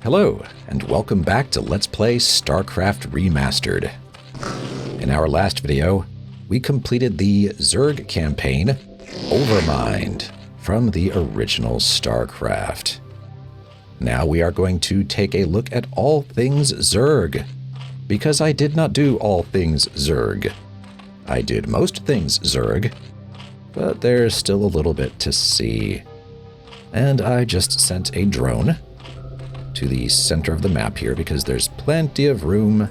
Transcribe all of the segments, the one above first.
Hello, and welcome back to Let's Play StarCraft Remastered. In our last video, we completed the Zerg campaign, Overmind, from the original StarCraft. Now we are going to take a look at all things Zerg, because I did not do all things Zerg. I did most things Zerg, but there's still a little bit to see. And I just sent a drone to the center of the map here because there's plenty of room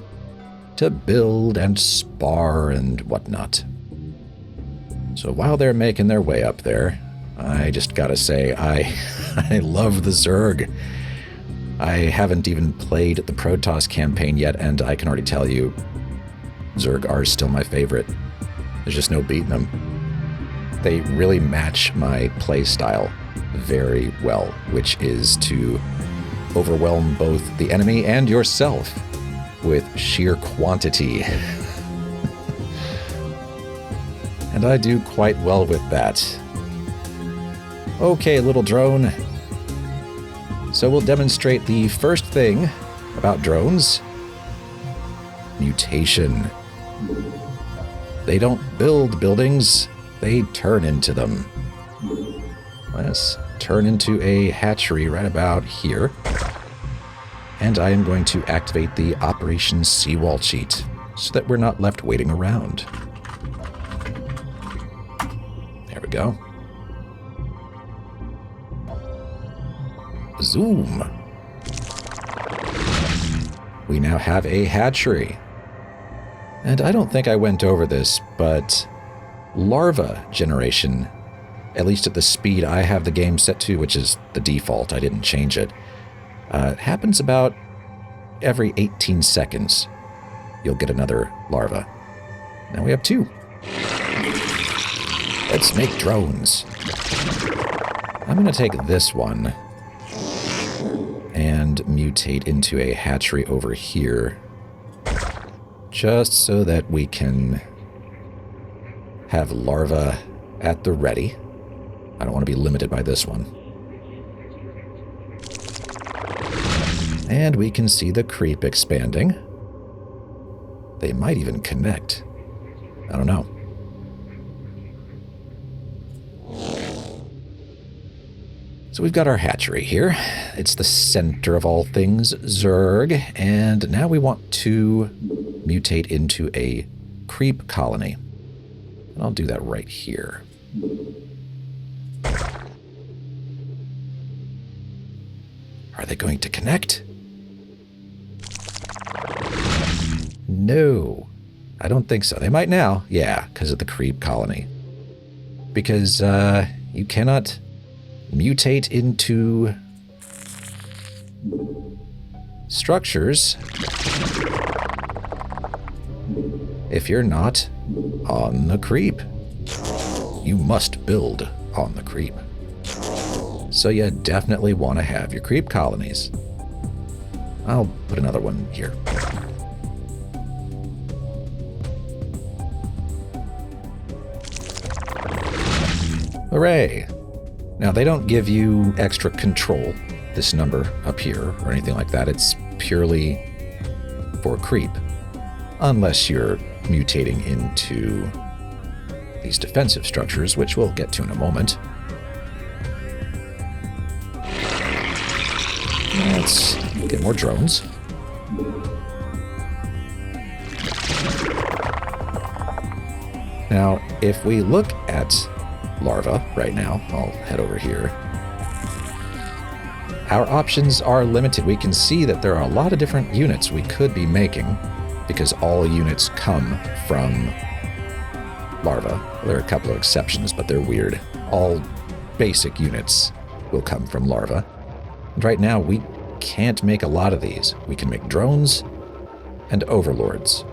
to build and spar and whatnot. So while they're making their way up there, I just gotta say, I love the Zerg. I haven't even played the Protoss campaign yet, and I can already tell you, Zerg are still my favorite. There's just no beating them. They really match my play style very well, which is to overwhelm both the enemy and yourself with sheer quantity. And I do quite well with that. Okay, little drone. So we'll demonstrate the first thing about drones. Mutation. They don't build buildings, they turn into them. Let's turn into a hatchery right about here. And I am going to activate the Operation Seawall cheat so that we're not left waiting around. There we go. Zoom. We now have a hatchery. And I don't think I went over this, but larva generation, at least at the speed I have the game set to, which is the default, I didn't change it, it happens about every 18 seconds. You'll get another larva. Now we have 2. Let's make drones. I'm going to take this one and mutate into a hatchery over here, just so that we can have larvae at the ready. I don't want to be limited by this one. And we can see the creep expanding. They might even connect. I don't know. So we've got our hatchery here. It's the center of all things Zerg. And now we want to mutate into a creep colony. And I'll do that right here. Are they going to connect? No, I don't think so. They might now. Yeah, because of the creep colony. Because you cannot mutate into structures if you're not on the creep. You must build on the creep. So you definitely want to have your creep colonies. I'll put another one here. Hooray! Now they don't give you extra control, this number up here, or anything like that. It's purely for creep. Unless you're mutating into these defensive structures, which we'll get to in a moment. Let's get more drones. Now, if we look at larva right now, I'll head over here. Our options are limited. We can see that there are a lot of different units we could be making because all units come from larva. There are a couple of exceptions, but they're weird. All basic units will come from larva. And right now, we can't make a lot of these. We can make drones and overlords.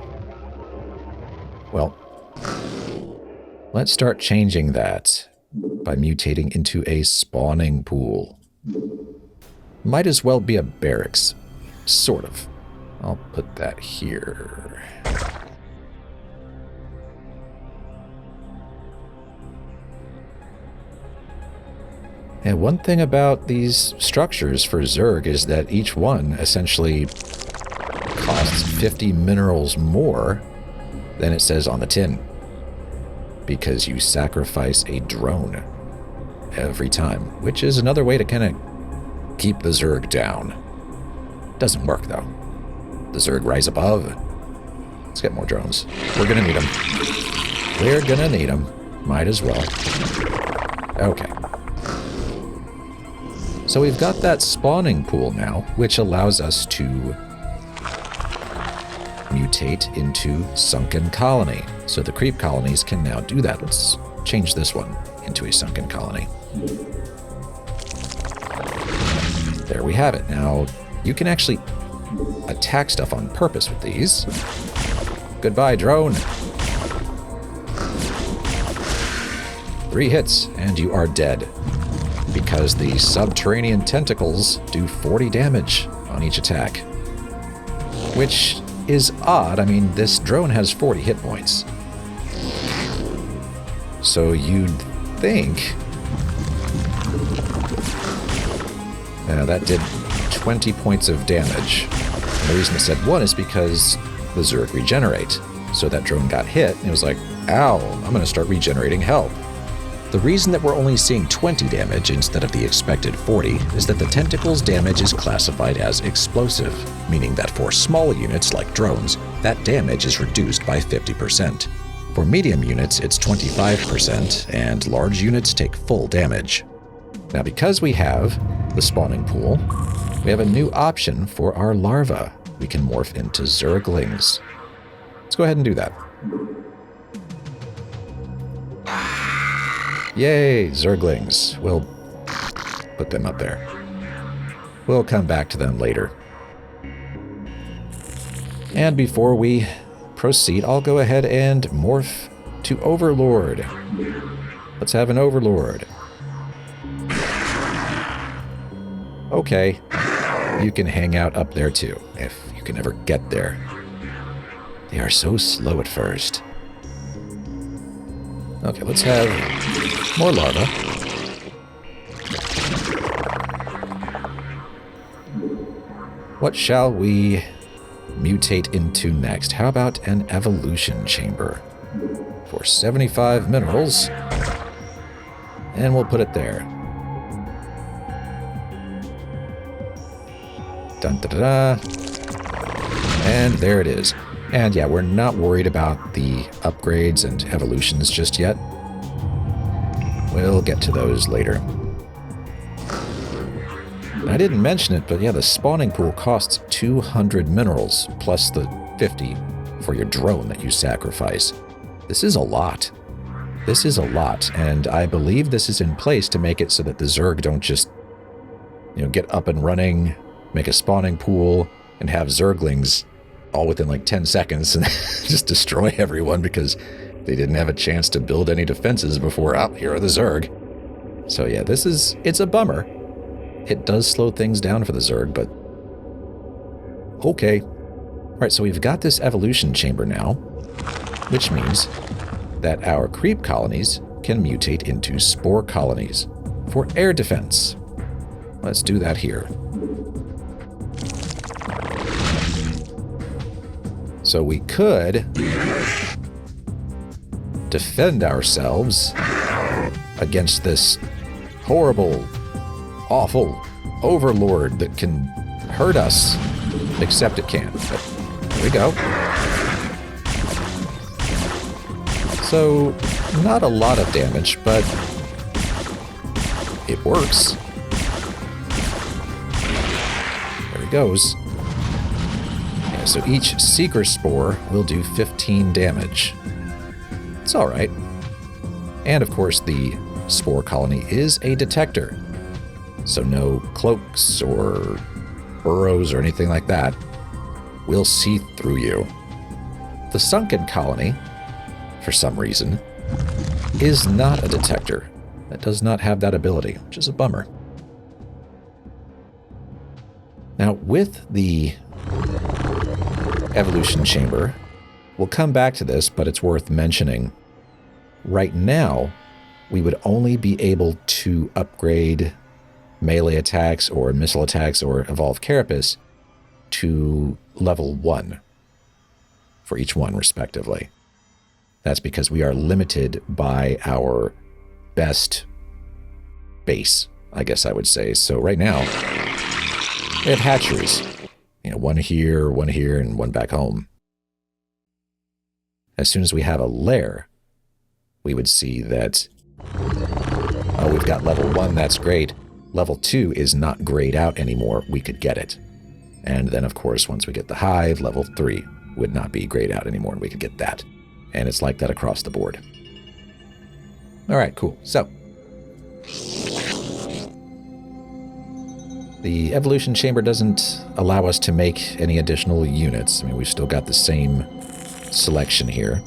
Well, let's start changing that by mutating into a spawning pool. Might as well be a barracks, sort of. I'll put that here. And one thing about these structures for Zerg is that each one essentially costs 50 minerals more than it says on the tin, because you sacrifice a drone every time, which is another way to kind of keep the Zerg down. Doesn't work though. The Zerg rise above. Let's get more drones. We're gonna need them. We're gonna need them. Might as well. Okay. So we've got that spawning pool now, which allows us to mutate into sunken colony. So the creep colonies can now do that. Let's change this one into a sunken colony. There we have it. Now, you can actually attack stuff on purpose with these. Goodbye, drone. 3 hits, and you are dead, because the subterranean tentacles do 40 damage on each attack. Which is odd. I mean, this drone has 40 hit points. So you'd think... that did 20 points of damage. And the reason it said 1 is because the Zerg regenerate. So that drone got hit, and it was like, ow, I'm going to start regenerating help. The reason that we're only seeing 20 damage instead of the expected 40 is that the tentacles damage is classified as explosive, meaning that for small units like drones, that damage is reduced by 50%. For medium units, it's 25%, and large units take full damage. Now, because we have the spawning pool, we have a new option for our larvae. We can morph into Zerglings. Let's go ahead and do that. Yay, Zerglings. We'll put them up there. We'll come back to them later. And before we proceed, I'll go ahead and morph to Overlord. Let's have an Overlord. Okay, you can hang out up there too, if you can ever get there. They are so slow at first. Okay, let's have more larvae. What shall we mutate into next? How about an evolution chamber for 75 minerals? And we'll put it there. Dun da da da. And there it is. And yeah, we're not worried about the upgrades and evolutions just yet. We'll get to those later. I didn't mention it, but yeah, the spawning pool costs 200 minerals, plus the 50 for your drone that you sacrifice. This is a lot. This is a lot, and I believe this is in place to make it so that the Zerg don't just, get up and running, make a spawning pool, and have Zerglings all within like 10 seconds and just destroy everyone because they didn't have a chance to build any defenses before, here are the Zerg. So yeah, it's a bummer. It does slow things down for the Zerg, but okay. All right, so we've got this evolution chamber now, which means that our creep colonies can mutate into spore colonies for air defense. Let's do that here. So we could defend ourselves against this horrible, awful overlord that can hurt us, except it can't. But there we go. So, not a lot of damage, but it works. There he goes. Yeah, so each Seeker Spore will do 15 damage. It's alright. And of course, the Spore Colony is a detector. So no cloaks or burrows or anything like that will see through you. The Sunken Colony, for some reason, is not a detector. It does not have that ability, which is a bummer. Now, with the evolution chamber, we'll come back to this, but it's worth mentioning. Right now, we would only be able to upgrade melee attacks or missile attacks or evolve Carapace to level 1 for each one, respectively. That's because we are limited by our best base, I guess I would say. So right now, we have hatcheries. You know, one here, and one back home. As soon as we have a lair, we would see that, oh, we've got level 1, that's great. Level 2 is not grayed out anymore, we could get it. And then, of course, once we get the hive, level 3 would not be grayed out anymore, and we could get that. And it's like that across the board. All right, cool. So, the evolution chamber doesn't allow us to make any additional units. I mean, we've still got the same selection here.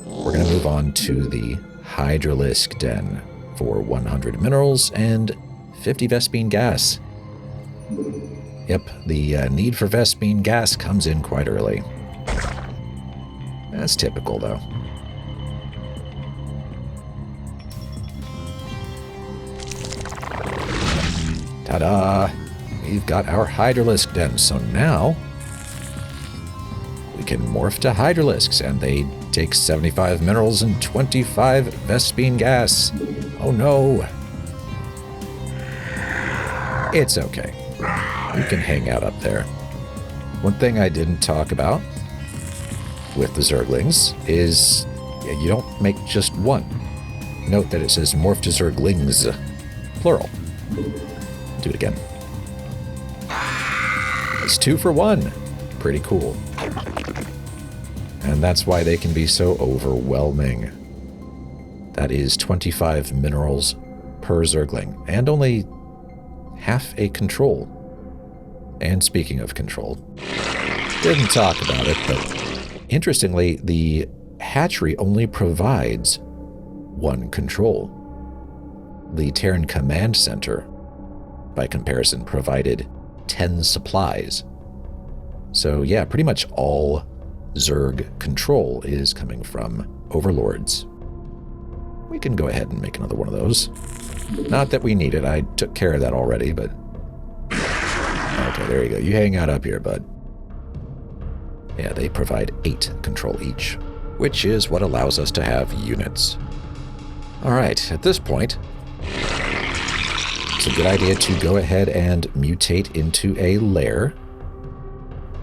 We're going to move on to the Hydralisk Den for 100 minerals and 50 Vespene gas. Yep, the need for Vespene gas comes in quite early. That's typical, though. Ta-da! We've got our Hydralisk Den, so now we can morph to Hydralisks, and they take 75 minerals and 25 Vespene gas. Oh no! It's okay. You can hang out up there. One thing I didn't talk about with the Zerglings is you don't make just one. Note that it says morph to Zerglings, plural. Do it again. It's 2 for 1. Pretty cool. And that's why they can be so overwhelming. That is 25 minerals per Zergling, and only half a control. And speaking of control, didn't talk about it, but interestingly, the hatchery only provides 1 control. The Terran Command Center, by comparison, provided 10 supplies. So yeah, pretty much all Zerg control is coming from overlords. We can go ahead and make another one of those. Not that we need it, I took care of that already, but... Okay, there you go. You hang out up here, bud. Yeah, they provide 8 control each, which is what allows us to have units. Alright, at this point, it's a good idea to go ahead and mutate into a lair.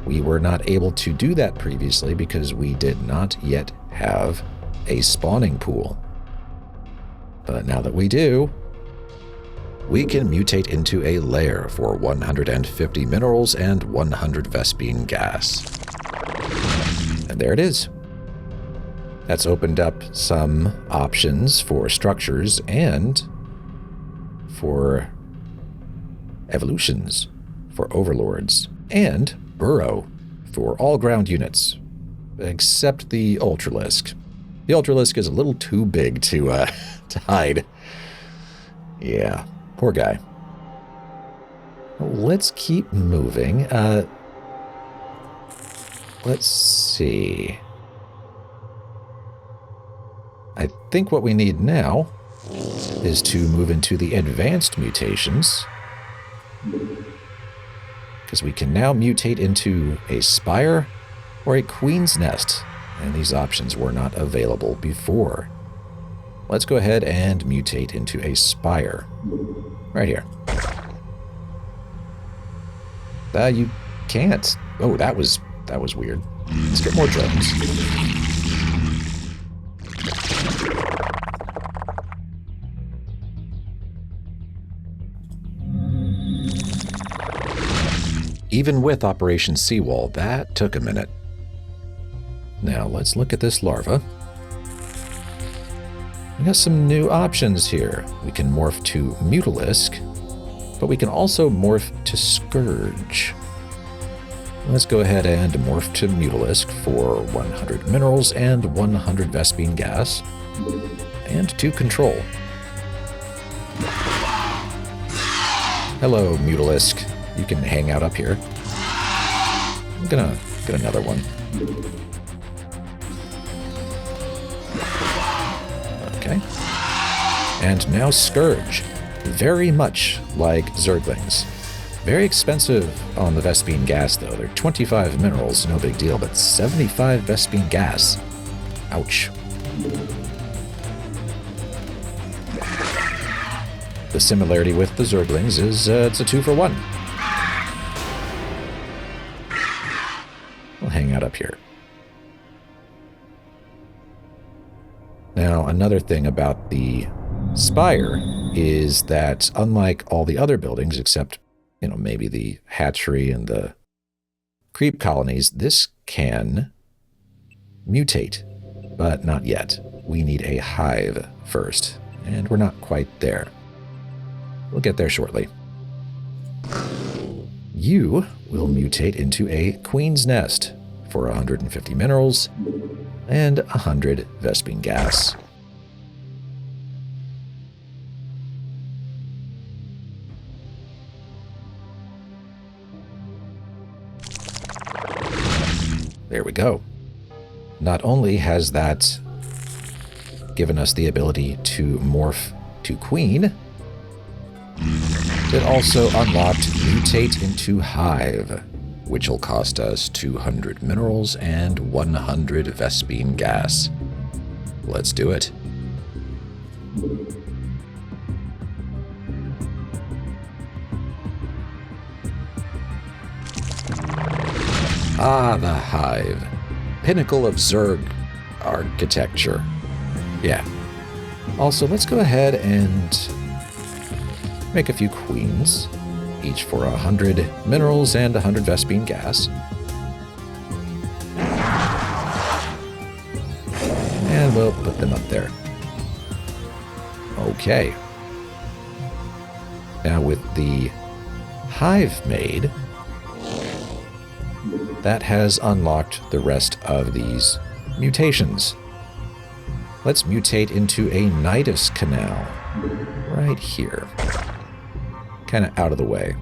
We were not able to do that previously because we did not yet have a spawning pool. But now that we do, we can mutate into a lair for 150 minerals and 100 Vespene gas. And there it is. That's opened up some options for structures and for evolutions for overlords, and burrow for all ground units, except the Ultralisk. The Ultralisk is a little too big to hide. Yeah, poor guy. Let's keep moving. Let's see. I think what we need now is to move into the advanced mutations, because we can now mutate into a spire or a queen's nest, and these options were not available before. Let's go ahead and mutate into a spire. Right here. You can't. Oh, that was weird. Let's get more drones. Even with Operation Seawall, that took a minute. Now, let's look at this larva. We got some new options here. We can morph to Mutalisk, but we can also morph to Scourge. Let's go ahead and morph to Mutalisk for 100 minerals and 100 Vespene gas, and 2 control. Hello, Mutalisk. You can hang out up here. I'm gonna get another one. Okay. And now Scourge. Very much like Zerglings. Very expensive on the Vespene gas, though. They're 25 minerals, no big deal, but 75 Vespene gas. Ouch. The similarity with the Zerglings is it's a 2-for-1. We'll hang out up here. Now, another thing about the Spire is that unlike all the other buildings, except, you know, maybe the hatchery and the creep colonies, this can mutate, but not yet. We need a hive first, and we're not quite there. We'll get there shortly. You will mutate into a queen's nest for 150 minerals and 100 Vespene gas. There we go. Not only has that given us the ability to morph to queen, it also unlocked mutate into hive, which will cost us 200 minerals and 100 Vespene gas. Let's do it. Ah, the hive. Pinnacle of Zerg architecture. Yeah. Also, let's go ahead and make a few queens, each for 100 minerals and 100 Vespene gas. And we'll put them up there. Okay. Now with the hive made, that has unlocked the rest of these mutations. Let's mutate into a Nidus canal right here. Kind of out of the way.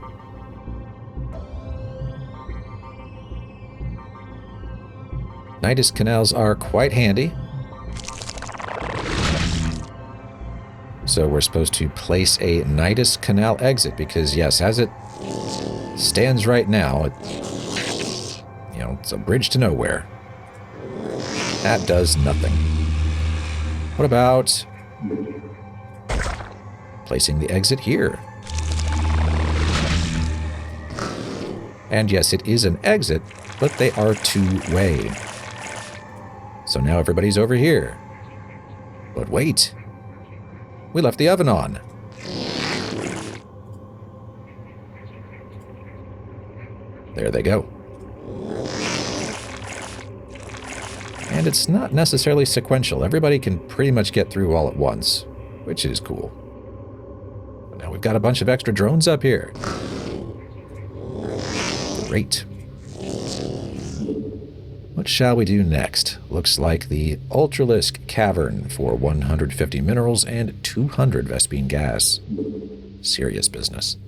Nidus canals are quite handy. So we're supposed to place a Nidus canal exit because, yes, as it stands right now, it's a bridge to nowhere. That does nothing. What about placing the exit here? And yes, it is an exit, but they are two-way. So now everybody's over here. But wait. We left the oven on. There they go. And it's not necessarily sequential. Everybody can pretty much get through all at once, which is cool. But now we've got a bunch of extra drones up here. Great. What shall we do next? Looks like the Ultralisk Cavern for 150 minerals and 200 Vespene gas. Serious business.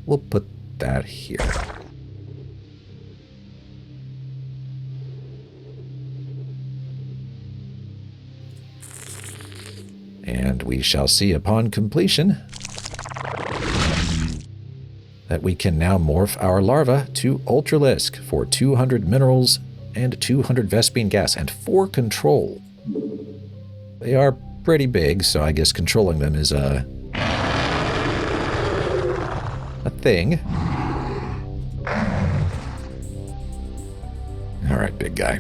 We'll put that here. And we shall see upon completion that we can now morph our larva to Ultralisk for 200 minerals and 200 Vespene gas, and 4 control. They are pretty big, so I guess controlling them is a thing. Alright, big guy.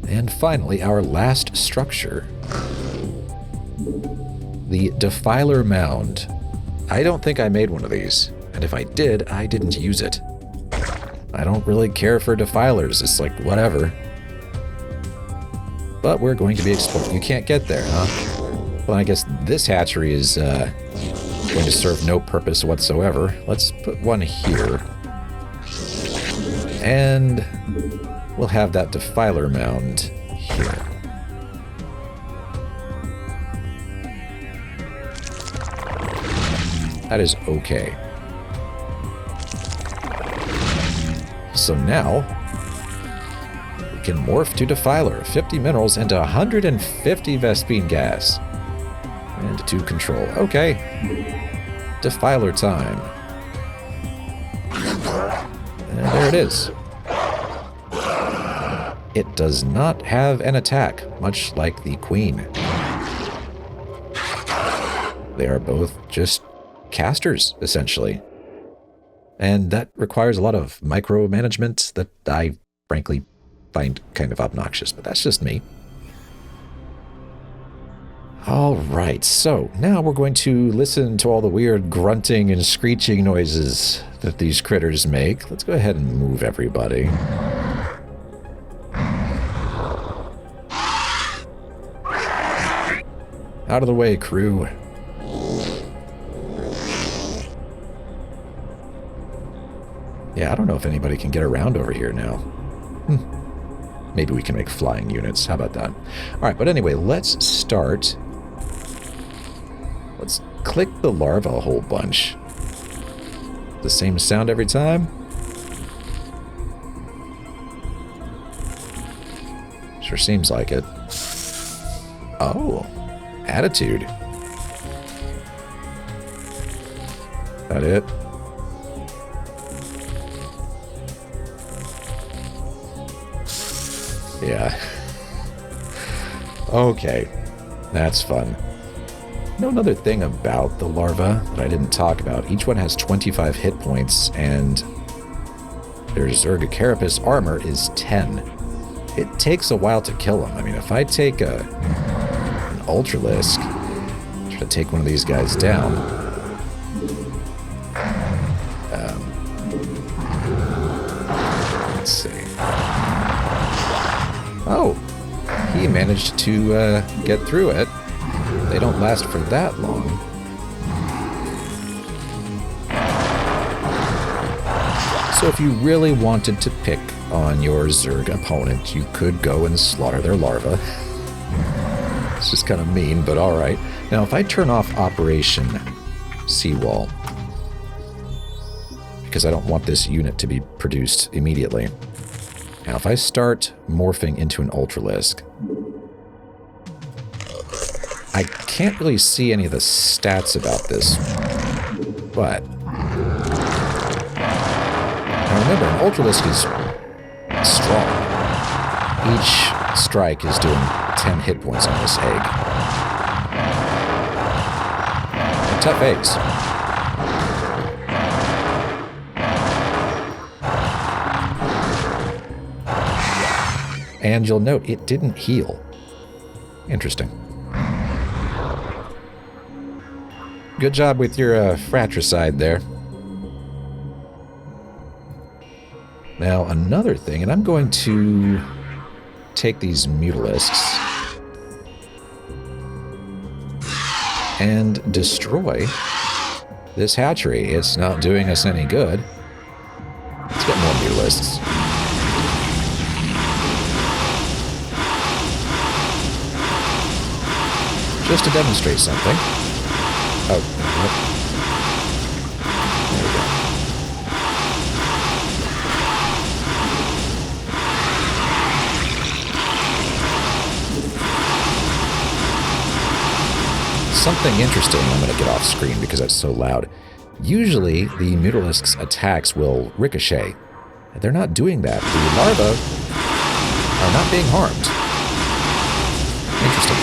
And finally, our last structure. The Defiler Mound. I don't think I made one of these, and if I did, I didn't use it. I don't really care for defilers, it's like, whatever. But we're going to be exploring. You can't get there, huh? Well, I guess this hatchery is going to serve no purpose whatsoever. Let's put one here. And we'll have that Defiler Mound here. That is okay. So now, can morph to Defiler, 50 minerals, and 150 Vespene gas. And 2 control. Okay. Defiler time. And there it is. It does not have an attack, much like the Queen. They are both just casters, essentially. And that requires a lot of micromanagement that I, frankly, find kind of obnoxious, but that's just me. Alright, so now we're going to listen to all the weird grunting and screeching noises that these critters make. Let's go ahead and move everybody. Out of the way, crew. Yeah, I don't know if anybody can get around over here now. Maybe we can make flying units. How about that? Alright, but anyway, let's start. Let's click the larva a whole bunch. The same sound every time? Sure seems like it. Oh, attitude. That it? Yeah. Okay. That's fun. You know, another thing about the larva that I didn't talk about, each one has 25 hit points, and their Zerg Carapace armor is 10. It takes a while to kill them. I mean, if I take an Ultralisk, try to take one of these guys down, let's see. Oh, he managed to get through it. They don't last for that long. So if you really wanted to pick on your Zerg opponent, you could go and slaughter their larva. It's just kind of mean, but alright. Now if I turn off Operation Seawall, because I don't want this unit to be produced immediately. Now if I start morphing into an Ultralisk, I can't really see any of the stats about this, but now remember, an Ultralisk is strong. Each strike is doing 10 hit points on this egg. They're tough eggs. And you'll note it didn't heal. Interesting. Good job with your fratricide there. Now, another thing, and I'm going to take these Mutalisks and destroy this hatchery. It's not doing us any good. Let's get more Mutalisks. Just to demonstrate something. Oh, there we go. Something interesting, I'm going to get off screen because it's so loud. Usually, the Mutalisk's attacks will ricochet. They're not doing that. The larvae are not being harmed. Interesting.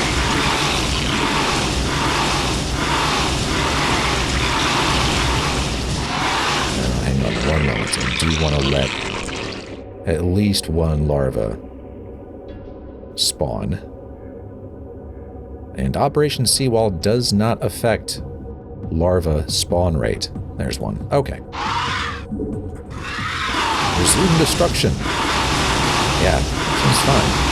One moment, I do want to let at least one larva spawn. And Operation Seawall does not affect larva spawn rate. There's one. Okay. Resume destruction. Yeah, seems fine.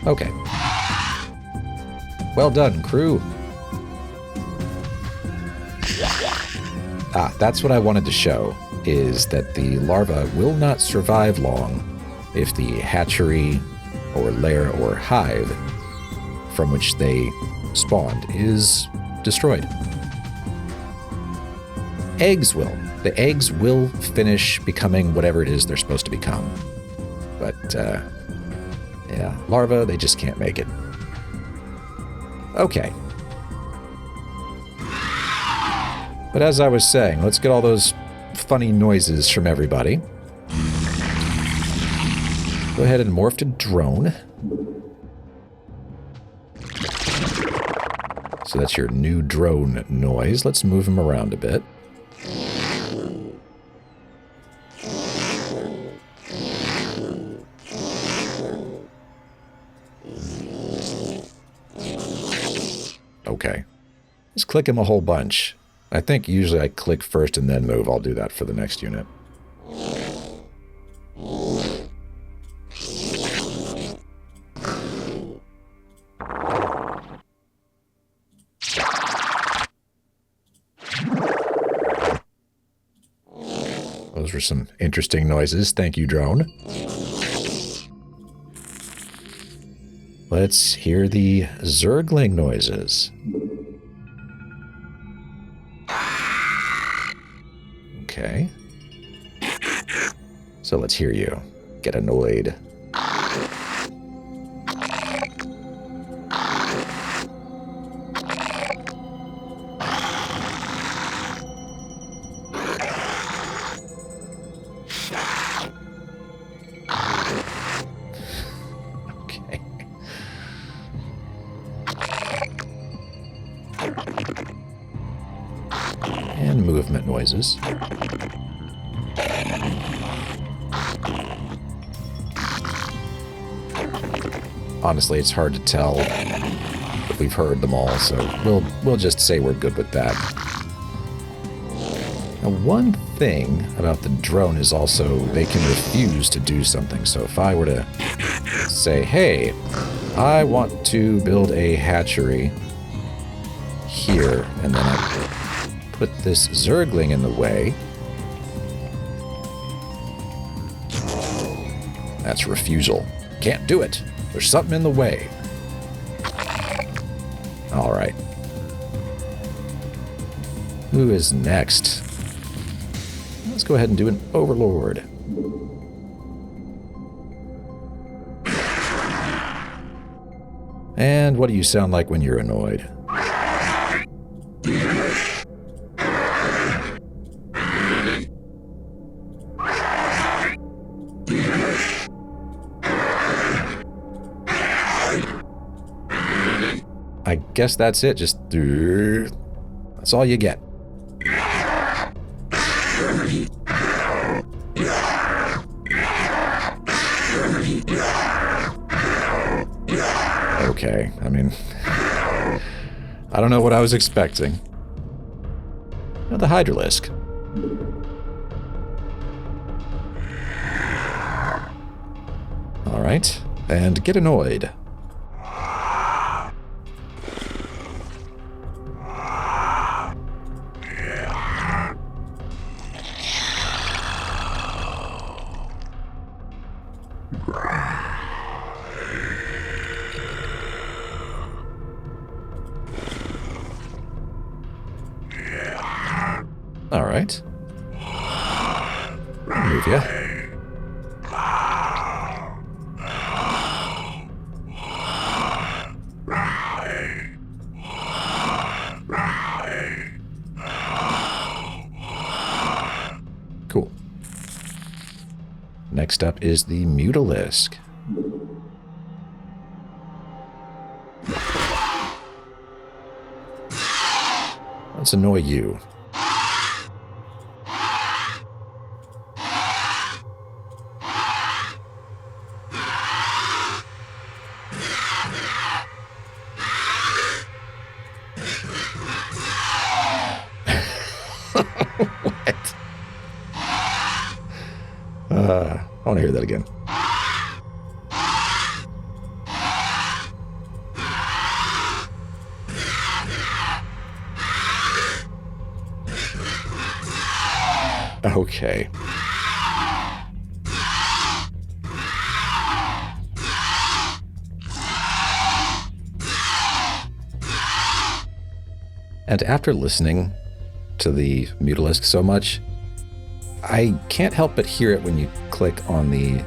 Okay. Well done, crew. Ah, that's what I wanted to show, is that the larva will not survive long if the hatchery or lair or hive from which they spawned is destroyed. Eggs will. The eggs will finish becoming whatever it is they're supposed to become. But, yeah, larvae, they just can't make it. Okay. But as I was saying, let's get all those funny noises from everybody. Go ahead and morph to drone. So that's your new drone noise. Let's move him around a bit. Okay. Just click him a whole bunch. I think usually I click first and then move. I'll do that for the next unit. Those were some interesting noises. Thank you, drone. Let's hear the Zergling noises. Okay. So let's hear you. Get annoyed. And movement noises. Honestly, it's hard to tell if we've heard them all, so we'll just say we're good with that. Now, one thing about the drone is also they can refuse to do something. So if I were to say, hey, I want to build a hatchery here, and then I put this Zergling in the way. That's refusal. Can't do it. There's something in the way. All right. Who is next? Let's go ahead and do an Overlord. And what do you sound like when you're annoyed? I guess that's it. Just that's all you get. Okay, I mean, I don't know what I was expecting. Oh, the Hydralisk. All right, and get annoyed. All right. Move ya. Cool. Next up is the Mutalisk. Let's annoy you. What? I want to hear that again. Okay. And after listening to the Mutalisk so much, I can't help but hear it when you click on the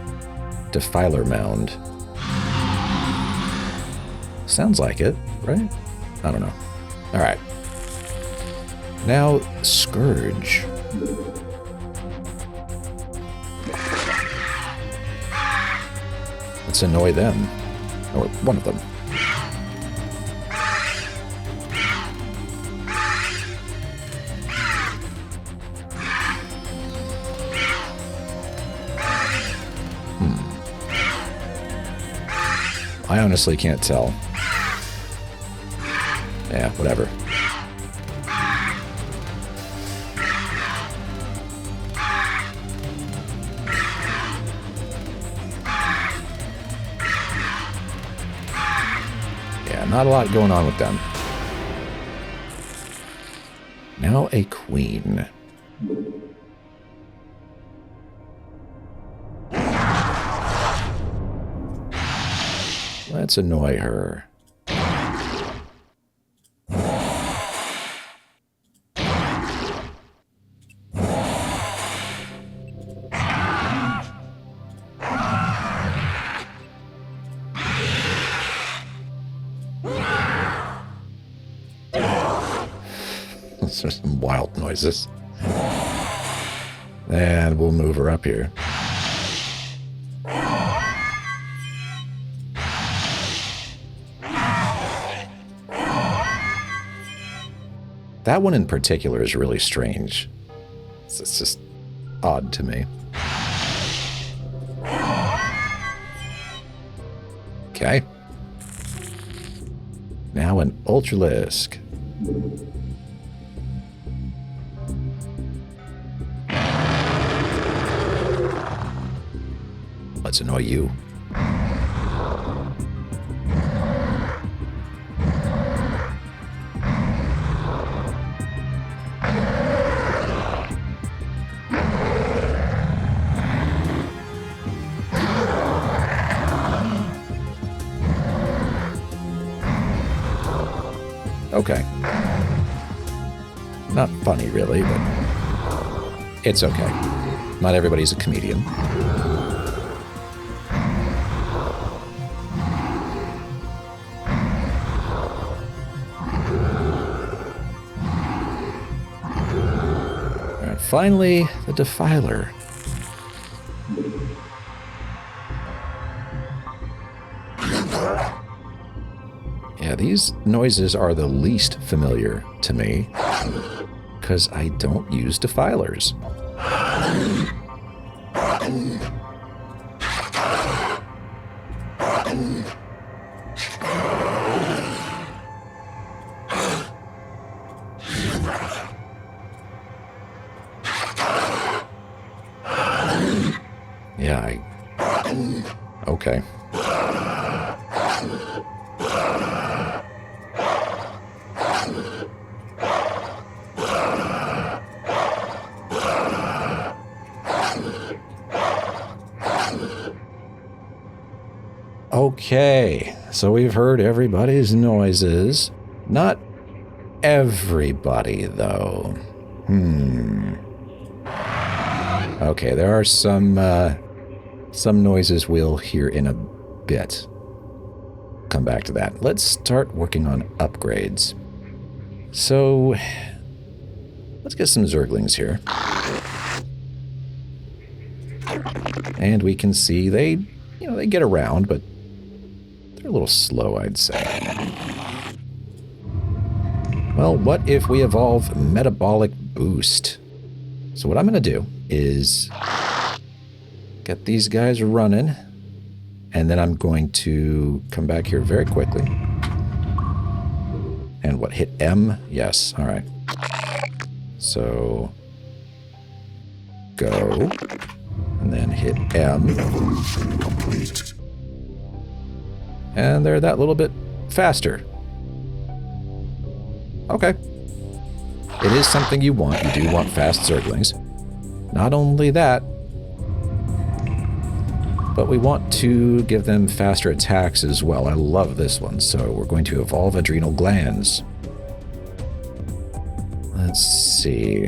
Defiler mound. Sounds like it, right? I don't know. All right. Now, Scourge. Let's annoy them. Or one of them. I honestly can't tell. Yeah, whatever. Yeah, not a lot going on with them. Now a queen. Let's annoy her. Those are some wild noises. And we'll move her up here. That one in particular is really strange. It's just odd to me. Okay. Now an Ultralisk. Let's annoy you. Okay. Not funny, really, but it's okay. Not everybody's a comedian. All right, finally, the Defiler. Yeah, these noises are the least familiar to me, because I don't use defilers. Yeah, okay. Okay, so we've heard everybody's noises. Not everybody, though. Okay, there are some noises we'll hear in a bit. Come back to that. Let's start working on upgrades. So, let's get some Zerglings here. And we can see they get around, but they're a little slow, I'd say. Well, what if we evolve Metabolic Boost? So what I'm going to do is get these guys running, and then I'm going to come back here very quickly. And what, hit M? Yes, all right. So, go, and then hit M. Complete. And they're that little bit faster. Okay. It is something you want. You do want fast Zerglings. Not only that, but we want to give them faster attacks as well. I love this one. So we're going to evolve Adrenal Glands. Let's see.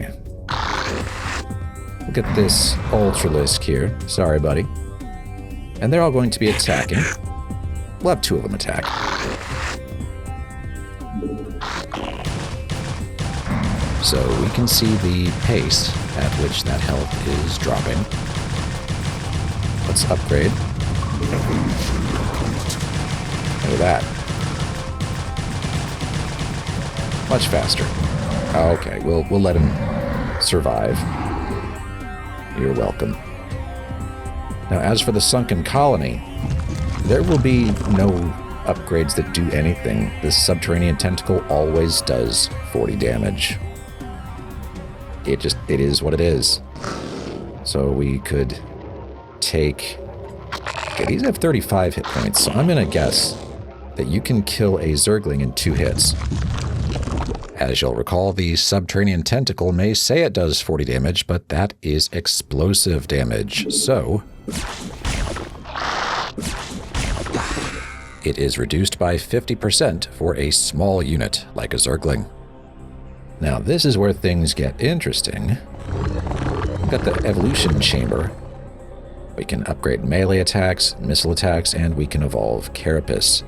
Look at this Ultralisk here. Sorry, buddy. And they're all going to be attacking. We'll have 2 of them attack. So we can see the pace at which that health is dropping. Let's upgrade. Look at that. Much faster. Okay, we'll let him survive. You're welcome. Now, as for the Sunken Colony, there will be no upgrades that do anything. This Subterranean Tentacle always does 40 damage. It is what it is. So we could take... Okay, these have 35 hit points, so I'm gonna guess that you can kill a Zergling in 2 hits. As you'll recall, the Subterranean Tentacle may say it does 40 damage, but that is explosive damage, so... it is reduced by 50% for a small unit, like a Zergling. Now, this is where things get interesting. We've got the Evolution Chamber. We can upgrade melee attacks, missile attacks, and we can evolve Carapace.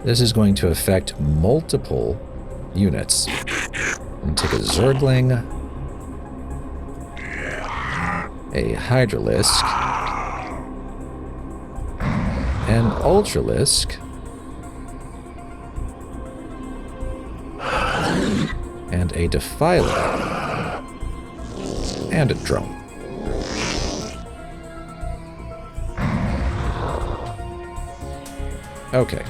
This is going to affect multiple units. And take a Zergling, a Hydralisk, an Ultralisk, and a Defiler, and a Drone. Okay.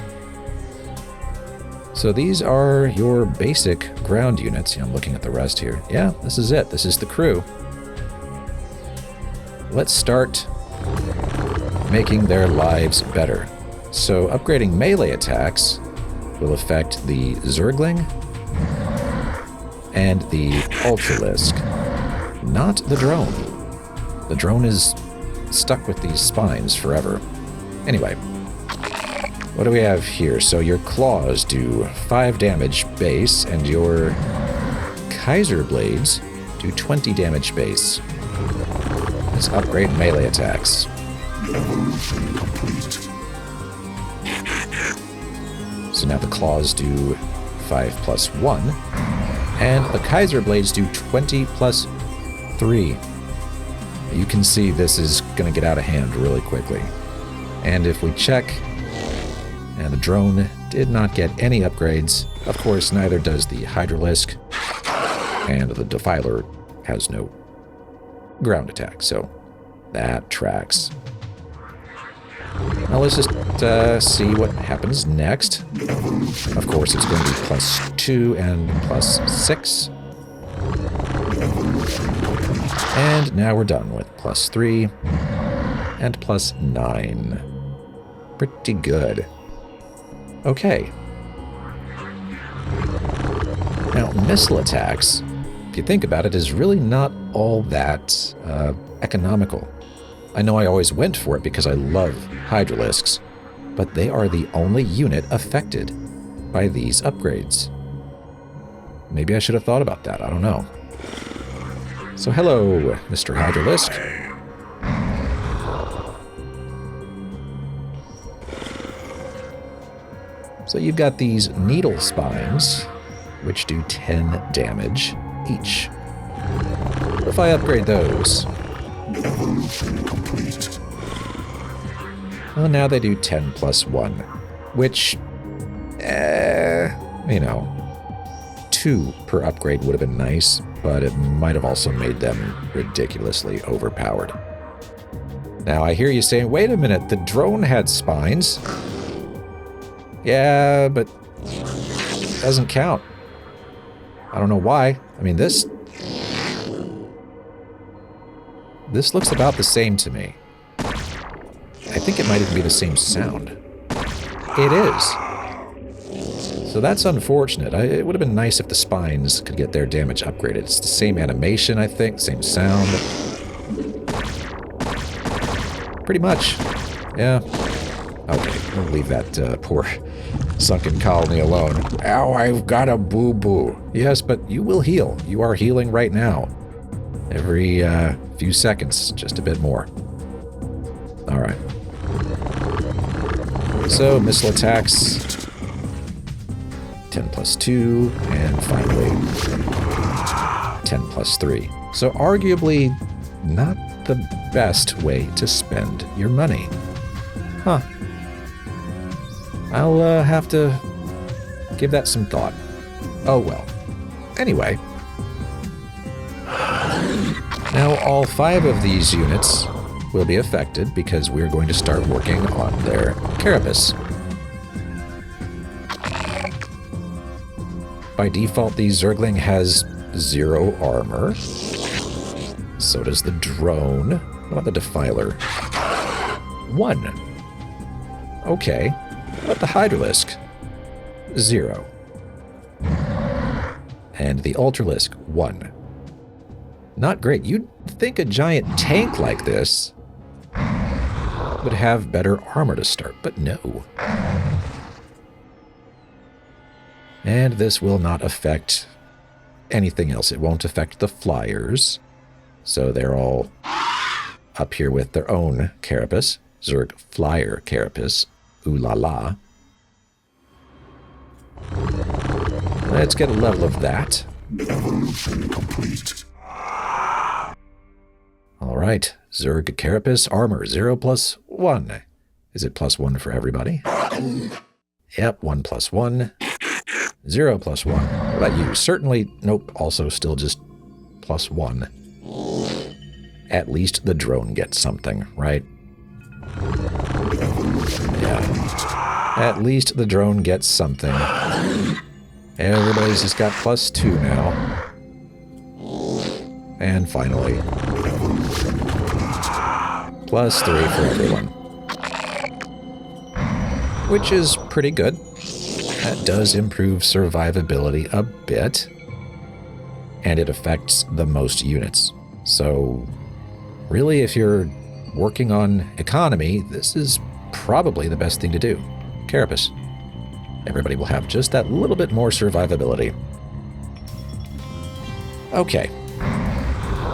So these are your basic ground units. I'm looking at the rest here. Yeah, this is it. This is the crew. Let's start making their lives better. So upgrading melee attacks will affect the Zergling and the Ultralisk, not the drone. The drone is stuck with these spines forever. Anyway, what do we have here? So your claws do 5 damage base, and your Kaiser Blades do 20 damage base. Let's upgrade melee attacks. Evolution complete. So now the claws do 5 plus 1, and the Kaiser Blades do 20 plus 3. You can see this is going to get out of hand really quickly. And if we check, and the drone did not get any upgrades. Of course, neither does the Hydralisk, and the Defiler has no ground attack, so that tracks. Now let's just see what happens next. Of course, it's going to be plus 2 and plus 6. And now we're done with plus 3 and plus 9. Pretty good. Okay. Now, missile attacks, if you think about it, is really not all that economical. I know I always went for it because I love Hydralisks, but they are the only unit affected by these upgrades. Maybe I should have thought about that, I don't know. So hello, Mr. Hydralisk. So you've got these needle spines, which do 10 damage each. What if I upgrade those? Evolution complete. Well, now they do 10 plus 1, which, you know, 2 per upgrade would have been nice, but it might have also made them ridiculously overpowered. Now I hear you saying, wait a minute, the drone had spines. Yeah, but it doesn't count. I don't know why. I mean, this looks about the same to me. I think it might even be the same sound. It is. So that's unfortunate. It would have been nice if the spines could get their damage upgraded. It's the same animation, I think, same sound. Pretty much. Yeah. Okay, we'll leave that poor sunken colony alone. Ow, I've got a boo-boo. Yes, but you will heal. You are healing right now. Every few seconds, just a bit more. Alright. So, missile attacks. 10 plus 2, and finally 10 plus 3. So arguably not the best way to spend your money. Huh. I'll have to give that some thought. Oh well. Anyway. Now all 5 of these units will be affected because we're going to start working on their carapace. By default, the Zergling has 0 armor. So does the drone. What about the Defiler? 1. Okay. What about the Hydralisk? 0. And the Ultralisk? 1. Not great. You'd think a giant tank like this would have better armor to start, but no. And this will not affect anything else. It won't affect the flyers. So they're all up here with their own carapace. Zerg flyer carapace. Ooh la la. Let's get a level of that. Evolution complete. Alright. Zerg carapace armor 0 plus 1. Is it plus 1 for everybody? Yep, 1 plus 1. 0 plus 1. What about you? Certainly, nope, also still just plus 1. At least the drone gets something, right? Yeah. At least the drone gets something. Everybody's just got plus 2 now. And finally, plus 3 for everyone. Which is pretty good. That does improve survivability a bit. And it affects the most units. So, really, if you're working on economy, this is probably the best thing to do. Carapace. Everybody will have just that little bit more survivability. Okay.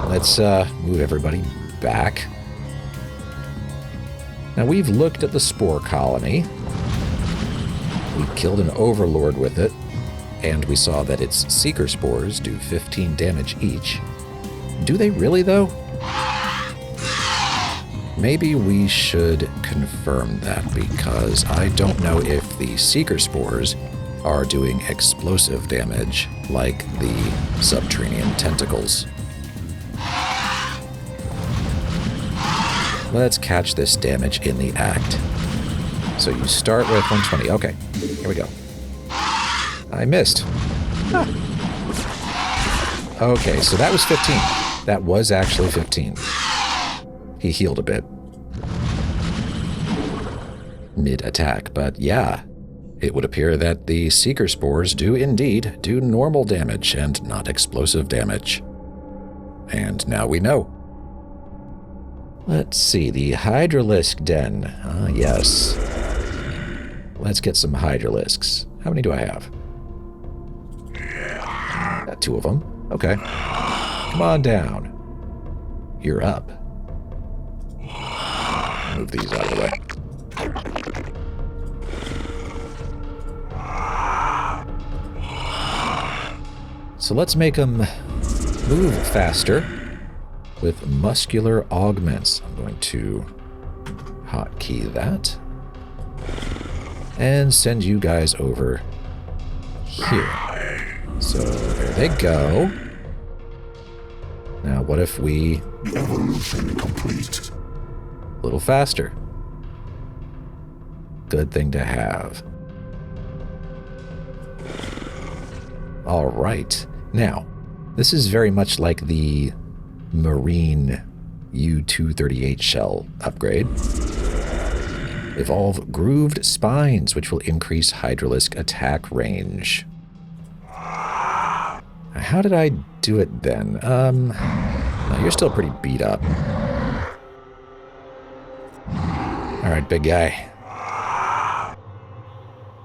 Let's move everybody back. Now, we've looked at the spore colony. We killed an overlord with it, and we saw that its seeker spores do 15 damage each. Do they really, though? Maybe we should confirm that, because I don't know if the seeker spores are doing explosive damage like the subterranean tentacles. Let's catch this damage in the act. So you start with 120. Okay, here we go. I missed. Huh. Okay, so that was 15. That was actually 15. He healed a bit. Mid-attack, but yeah. It would appear that the Seeker Spores do indeed do normal damage and not explosive damage. And now we know. Let's see, the Hydralisk Den. Ah, yes. Let's get some Hydralisks. How many do I have? Got 2 of them. Okay. Come on down. You're up. Move these out of the way. So let's make them move faster with muscular augments. I'm going to hotkey that and send you guys over here. So there they go. Now what if we Evolution complete. a little faster? Good thing to have. All right. Now, this is very much like the Marine U-238 shell upgrade. Evolve Grooved Spines, which will increase Hydralisk attack range. How did I do it then? No, you're still pretty beat up. All right, big guy.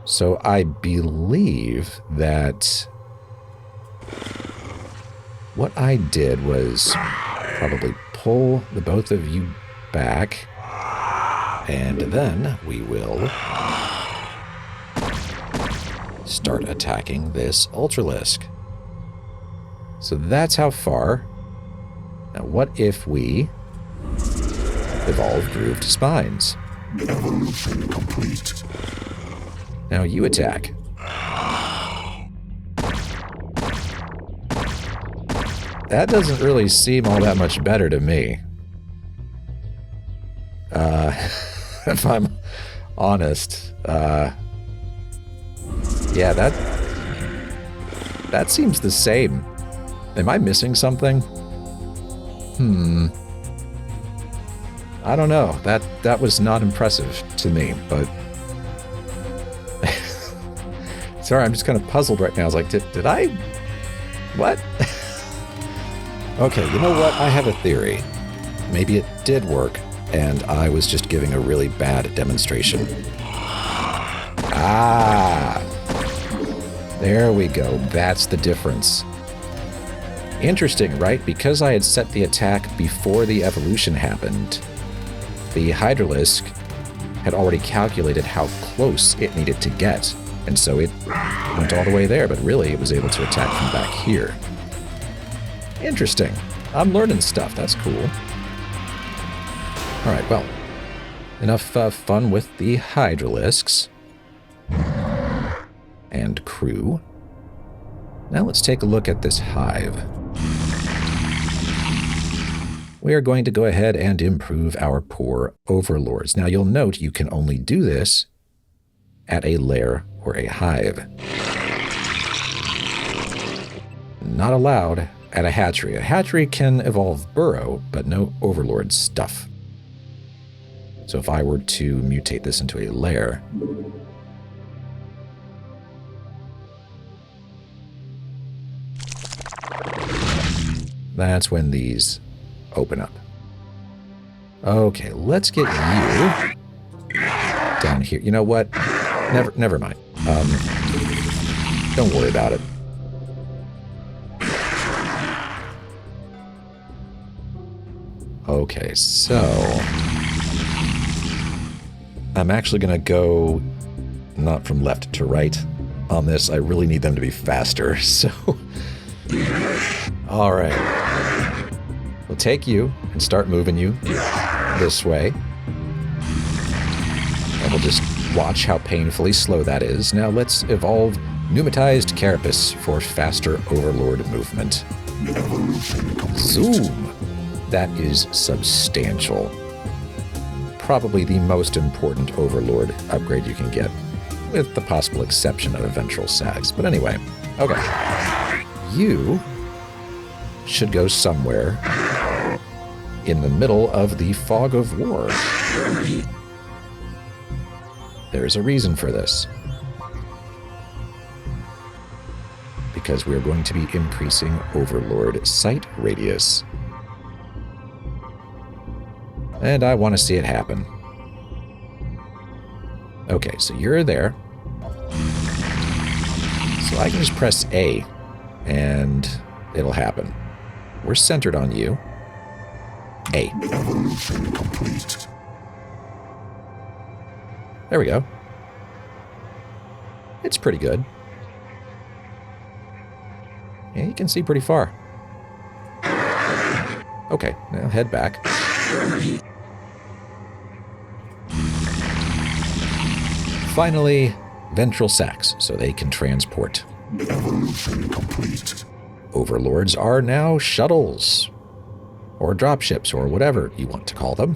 So I believe that what I did was probably pull the both of you back, and then we will start attacking this Ultralisk. So that's how far. Now what if we evolve Grooved Spines? Evolution complete. Now you attack. That doesn't really seem all that much better to me. If I'm honest. Yeah, that seems the same. Am I missing something? I don't know. That was not impressive to me, but... Sorry, I'm just kind of puzzled right now. I was like, did I... What? Okay, you know what? I have a theory. Maybe it did work, and I was just giving a really bad demonstration. Ah! There we go. That's the difference. Interesting, right? Because I had set the attack before the evolution happened, the Hydralisk had already calculated how close it needed to get, and so it went all the way there, but really it was able to attack from back here. Interesting. I'm learning stuff. That's cool. Alright, well, enough fun with the Hydralisks and crew. Now let's take a look at this hive. We are going to go ahead and improve our poor overlords. Now you'll note you can only do this at a lair or a hive. Not allowed at a hatchery. A hatchery can evolve burrow, but no overlord stuff. So if I were to mutate this into a lair, that's when these open up. Okay, let's get you down here. You know what? Never mind. Don't worry about it. Okay, so I'm actually gonna go not from left to right on this. I really need them to be faster, so all right. We'll take you and start moving you this way. And we'll just watch how painfully slow that is. Now let's evolve Pneumatized Carapace for faster overlord movement. Zoom! That is substantial. Probably the most important overlord upgrade you can get, with the possible exception of Ventral Sags. But anyway, okay. You should go somewhere in the middle of the fog of war. There's a reason for this. Because we're going to be increasing overlord sight radius. And I want to see it happen. Okay, so you're there. So I can just press A, and it'll happen. We're centered on you. A. There we go. It's pretty good. Yeah, you can see pretty far. Okay, now head back. Finally, ventral sacs, so they can transport. Evolution complete. Overlords are now shuttles, or dropships, or whatever you want to call them.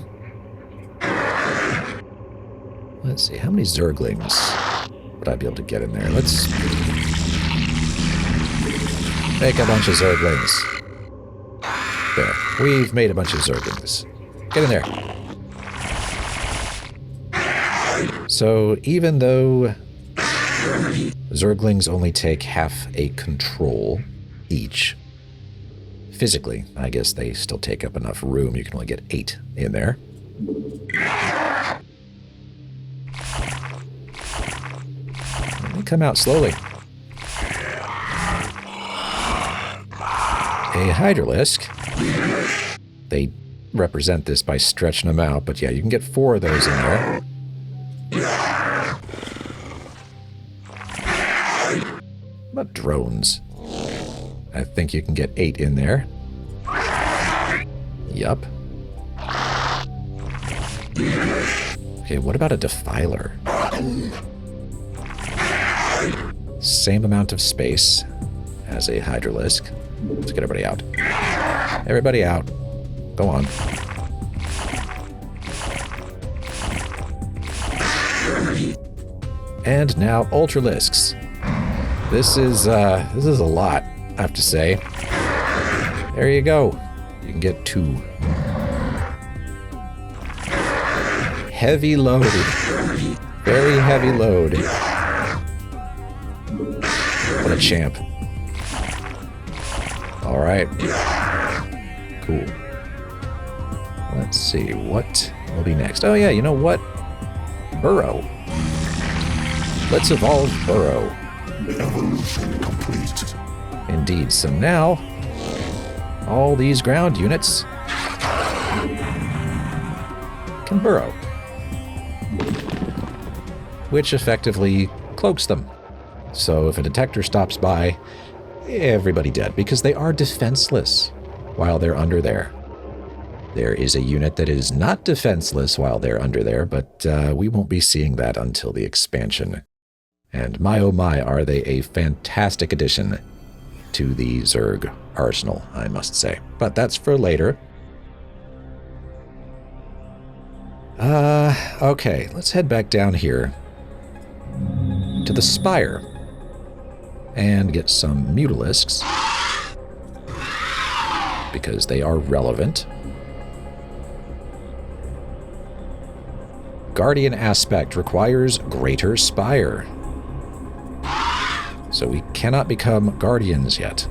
Let's see, how many Zerglings would I be able to get in there? Let's make a bunch of Zerglings. There, we've made a bunch of Zerglings. Get in there. So even though Zerglings only take half a control each, physically, I guess they still take up enough room. You can only get 8 in there. come out slowly. A Hydralisk. They represent this by stretching them out, but yeah, you can get 4 of those in there. What drones? I think you can get 8 in there. Yup. Okay, what about a Defiler? Same amount of space as a Hydralisk. Let's get everybody out. Everybody out. Go on. And now Ultralisks. This is a lot, I have to say. There you go. You can get 2. Heavy load. Very heavy load. What a champ. Alright. Cool. Let's see, what will be next? Oh yeah, you know what? Burrow. Let's evolve Burrow. Evolution complete. Indeed, so now, all these ground units can burrow. Which effectively cloaks them. So if a detector stops by, everybody dead, because they are defenseless while they're under there. There is a unit that is not defenseless while they're under there, but we won't be seeing that until the expansion. And my oh my, are they a fantastic addition to the Zerg arsenal, I must say. But that's for later. Okay, let's head back down here to the Spire and get some Mutalisks, because they are relevant. Guardian aspect requires greater Spire. So we cannot become Guardians yet.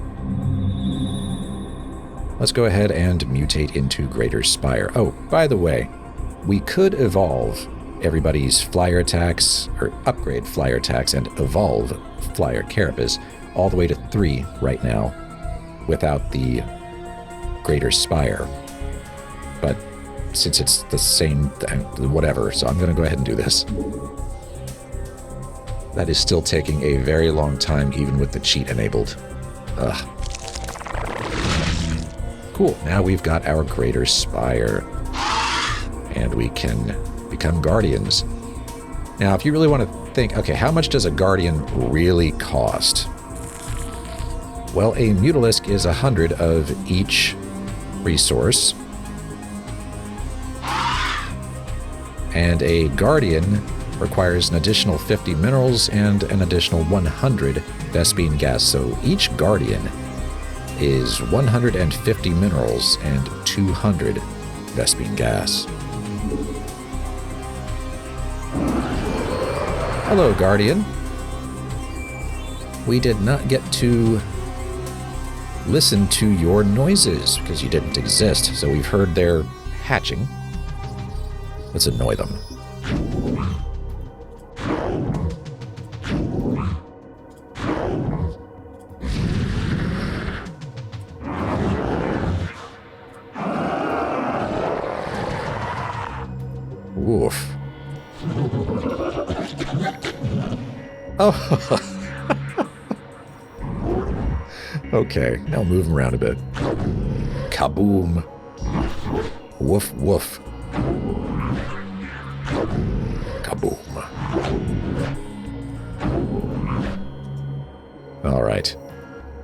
Let's go ahead and mutate into Greater Spire. Oh, by the way, we could evolve everybody's flyer attacks, or upgrade flyer attacks and evolve flyer carapace all the way to 3 right now without the Greater Spire. But since it's the same thing, whatever, so I'm going to go ahead and do this. That is still taking a very long time, even with the cheat enabled. Ugh. Cool, now we've got our Greater Spire. And we can become Guardians. Now, if you really want to think, okay, how much does a Guardian really cost? Well, a Mutalisk is 100 of each resource. And a Guardian requires an additional 50 minerals and an additional 100 Vespene gas. So each Guardian is 150 minerals and 200 Vespene gas. Hello, Guardian. We did not get to listen to your noises because you didn't exist, so we've heard their hatching. Let's annoy them. Oof. Oh. Okay, now move them around a bit. Kaboom. Woof, woof. Kaboom. All right.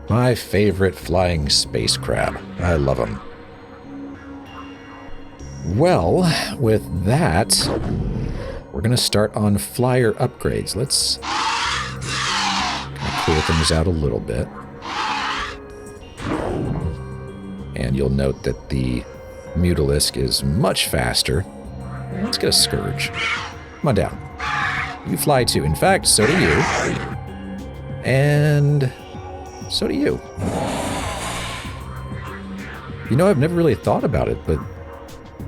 My favorite flying space crab. I love them. Well, with that, we're going to start on flyer upgrades. Let's clear things out a little bit. And you'll note that the Mutalisk is much faster. Let's get a Scourge. Come on down. You fly too. In fact, so do you. And so do you. You know, I've never really thought about it, but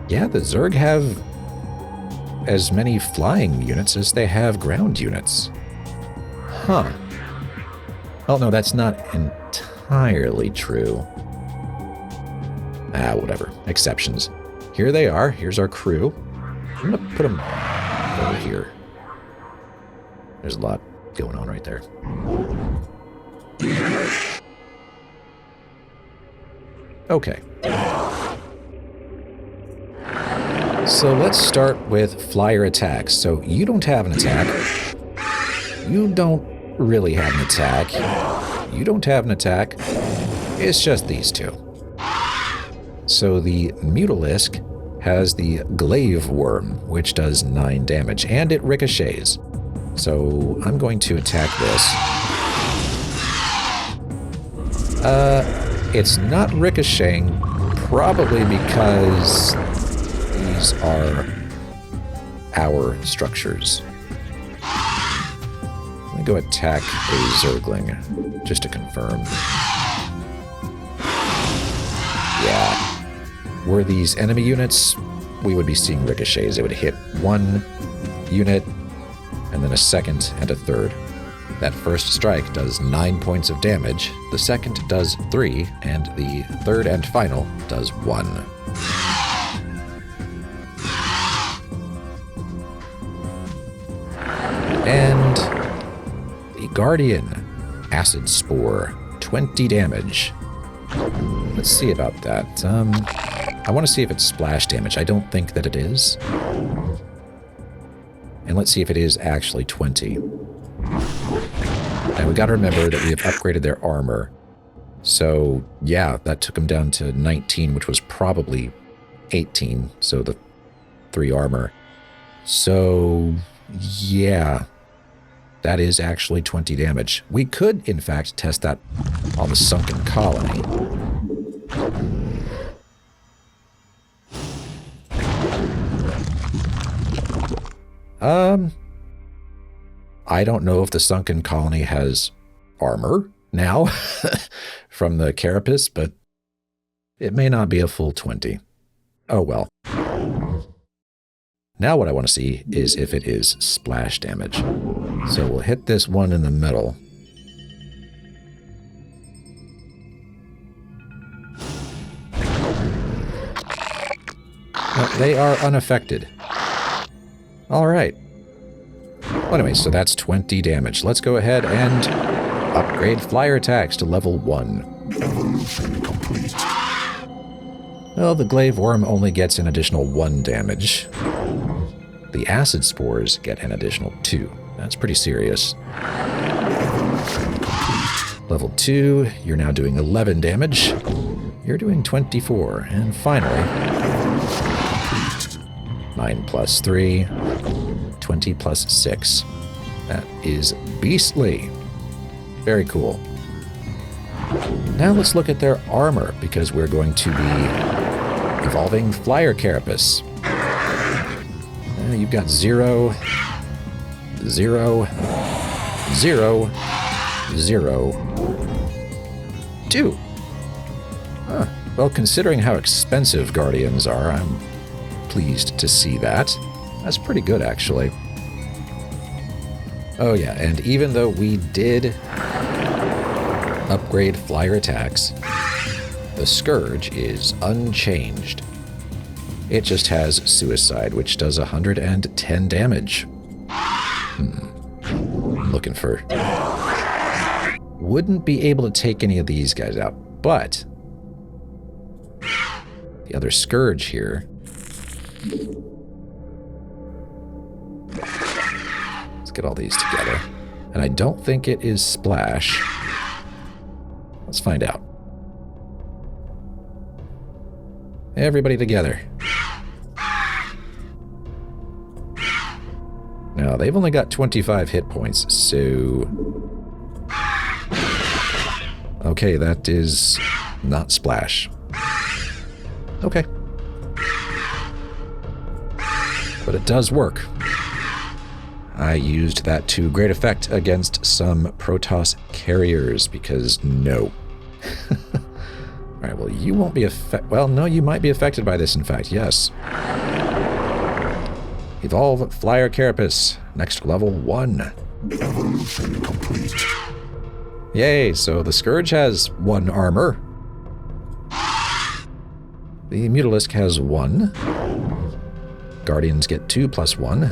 yeah, the Zerg have as many flying units as they have ground units. Huh. Oh, no, that's not entirely true. Ah, whatever. Exceptions. Here they are. Here's our crew. I'm going to put them over here. There's a lot going on right there. Okay. So let's start with flyer attacks. So you don't have an attack. You don't really have an attack. You don't have an attack. It's just these two. So the Mutalisk has the Glaive Worm, which does 9 damage, and it ricochets. So I'm going to attack this. It's not ricocheting, probably because these are our structures. Let me go attack a Zergling, just to confirm. Yeah. Were these enemy units, we would be seeing ricochets. It would hit one unit, and then a second and a third. That first strike does 9 points of damage, the second does 3, and the third and final does 1. And the Guardian, Acid Spore, 20 damage. Let's see about that. I want to see if it's splash damage. I don't think that it is. And let's see if it is actually 20. Now we got to remember that we have upgraded their armor. So yeah, that took them down to 19, which was probably 18. So the 3 armor. So yeah, that is actually 20 damage. We could, in fact, test that on the Sunken Colony. I don't know if the Sunken Colony has armor now from the Carapace, but it may not be a full 20. Oh well. Now what I want to see is if it is splash damage. So we'll hit this one in the middle. No, they are unaffected. All right. Well, anyway, so that's 20 damage. Let's go ahead and upgrade flyer attacks to level 1. Evolution complete. Well, the Glaive Worm only gets an additional 1 damage. The Acid Spores get an additional 2. That's pretty serious. Level 2, you're now doing 11 damage. You're doing 24. And finally, 9 plus 3, 20 plus 6. That is beastly. Very cool. Now let's look at their armor, because we're going to be evolving Flyer Carapace. You've got 0, 0, 0, 0, 2. Huh. Well, considering how expensive Guardians are, I'm pleased to see that. That's pretty good, actually. Oh yeah, and even though we did upgrade flyer attacks, the Scourge is unchanged. It just has Suicide, which does 110 damage. Looking for... Wouldn't be able to take any of these guys out, but the other Scourge here... Let's get all these together. And I don't think it is Splash. Let's find out. Everybody together. Now, they've only got 25 hit points, so... Okay, that is not Splash. Okay. But it does work. I used that to great effect against some Protoss carriers, because no. Alright, well, you won't be affected. Well, no, you might be affected by this, in fact, yes. Evolve Flyer Carapace, next level 1. Evolution complete. Yay, so the Scourge has 1 armor. The Mutalisk has 1. Guardians get 2 plus 1.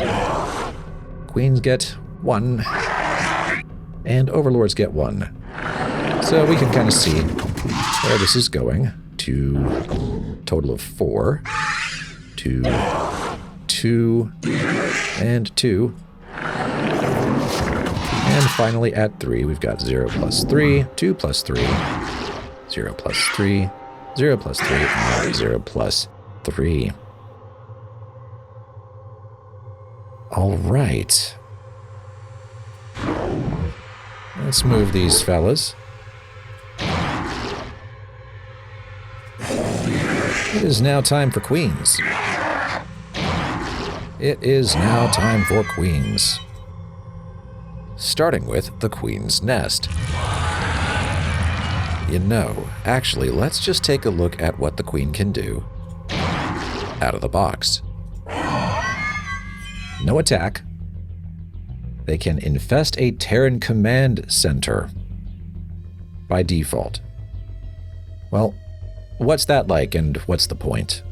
Queens get 1. And Overlords get 1. So we can kind of see where this is going. To total of 4. To 2. And 2. And finally at 3, we've got 0 plus 3, 2 plus 3, 0 plus 3, 0 plus 3, and 0 plus 3. All right. Let's move these fellas. It is now time for queens. It is now time for queens. Starting with the Queen's Nest. You know, actually, let's just take a look at what the Queen can do out of the box. No attack. They can infest a Terran command center by default. Well, what's that like and what's the point?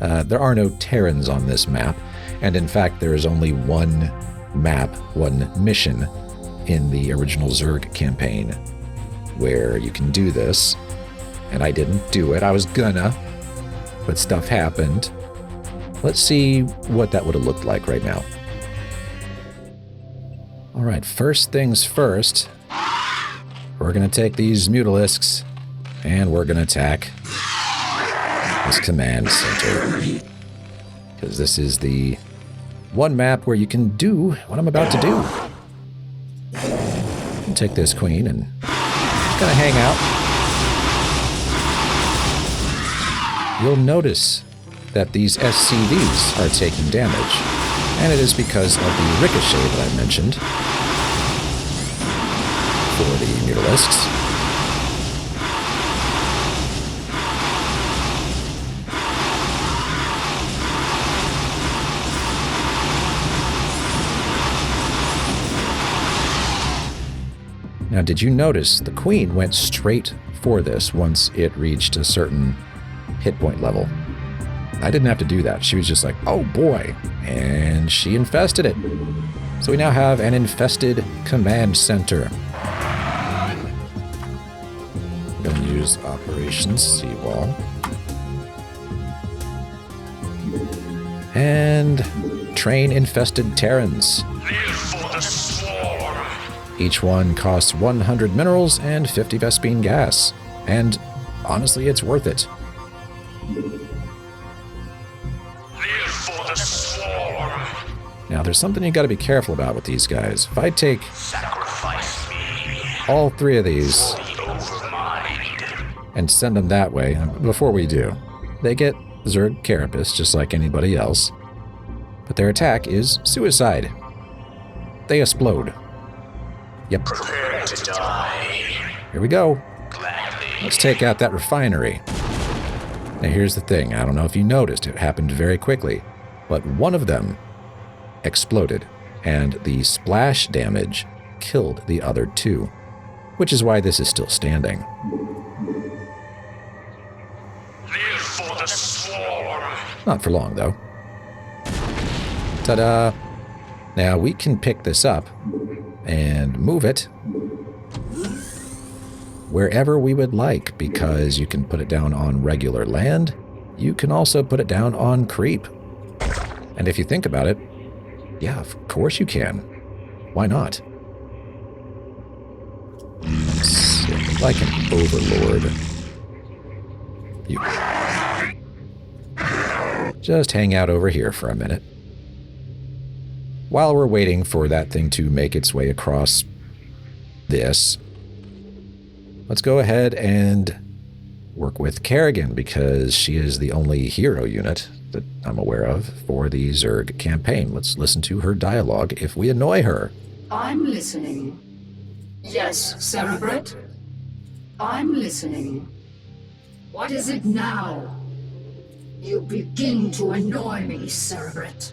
There are no Terrans on this map, and in fact there is only one map, one mission in the original Zerg campaign where you can do this, and I didn't do it. I was gonna, but stuff happened. Let's see what that would have looked like right now. Alright, first things first, we're gonna take these Mutalisks and we're gonna attack this command center, because this is the one map where you can do what I'm about to do. I'll take this queen and gonna hang out. You'll notice that these SCVs are taking damage, and it is because of the ricochet that I mentioned for the Mutalisks. Now, did you notice the Queen went straight for this once it reached a certain hit point level? I didn't have to do that. She was just like, oh boy, and she infested it. So we now have an infested command center. I'm going to use Operations Seawall. And train infested Terrans. Each one costs 100 minerals and 50 Vespene gas. And honestly, it's worth it. Now, there's something you gotta be careful about with these guys. If I take all 3 of these and send them that way, before we do, they get Zerg Carapace just like anybody else. But their attack is suicide. They explode. Yep. Prepare to die. Here we go. Gladly. Let's take out that refinery. Now here's the thing. I don't know if you noticed. It happened very quickly. But one of them exploded, and the splash damage killed the other 2. Which is why this is still standing. Live for the swarm. Not for long, though. Ta-da! Now we can pick this up and move it wherever we would like, because you can put it down on regular land. You can also put it down on creep. And if you think about it, yeah, of course you can. Why not? Like an overlord. You just hang out over here for a minute while we're waiting for that thing to make its way across this. Let's go ahead and work with Kerrigan, because she is the only hero unit that I'm aware of for the Zerg campaign. Let's listen to her dialogue if we annoy her. I'm listening. Yes, Cerebrate? I'm listening. What is it now? You begin to annoy me, Cerebrate.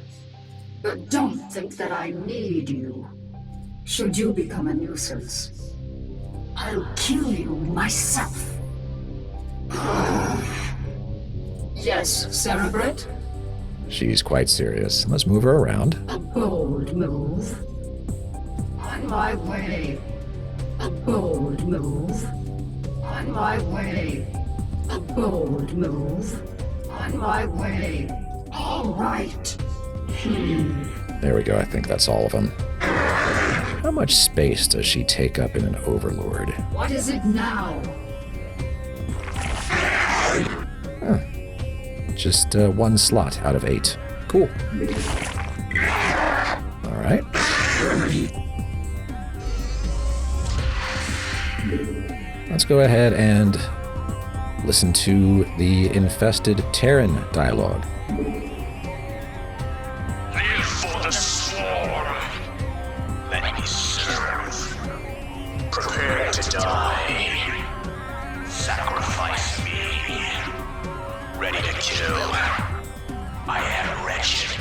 But don't think that I need you. Should you become a nuisance, I'll kill you myself. Yes, Cerebrate? She's quite serious. Let's move her around. A bold move. On my way. A bold move. On my way. A bold move. On my way. All right. There we go. I think that's all of them. How much space does she take up in an Overlord? What is it now? Just 1 slot out of 8. Cool. All right. Let's go ahead and listen to the infested Terran dialogue. Live for the swarm. Let me serve. Prepare to die. Sacrifice me. Ready to kill. I am wretched,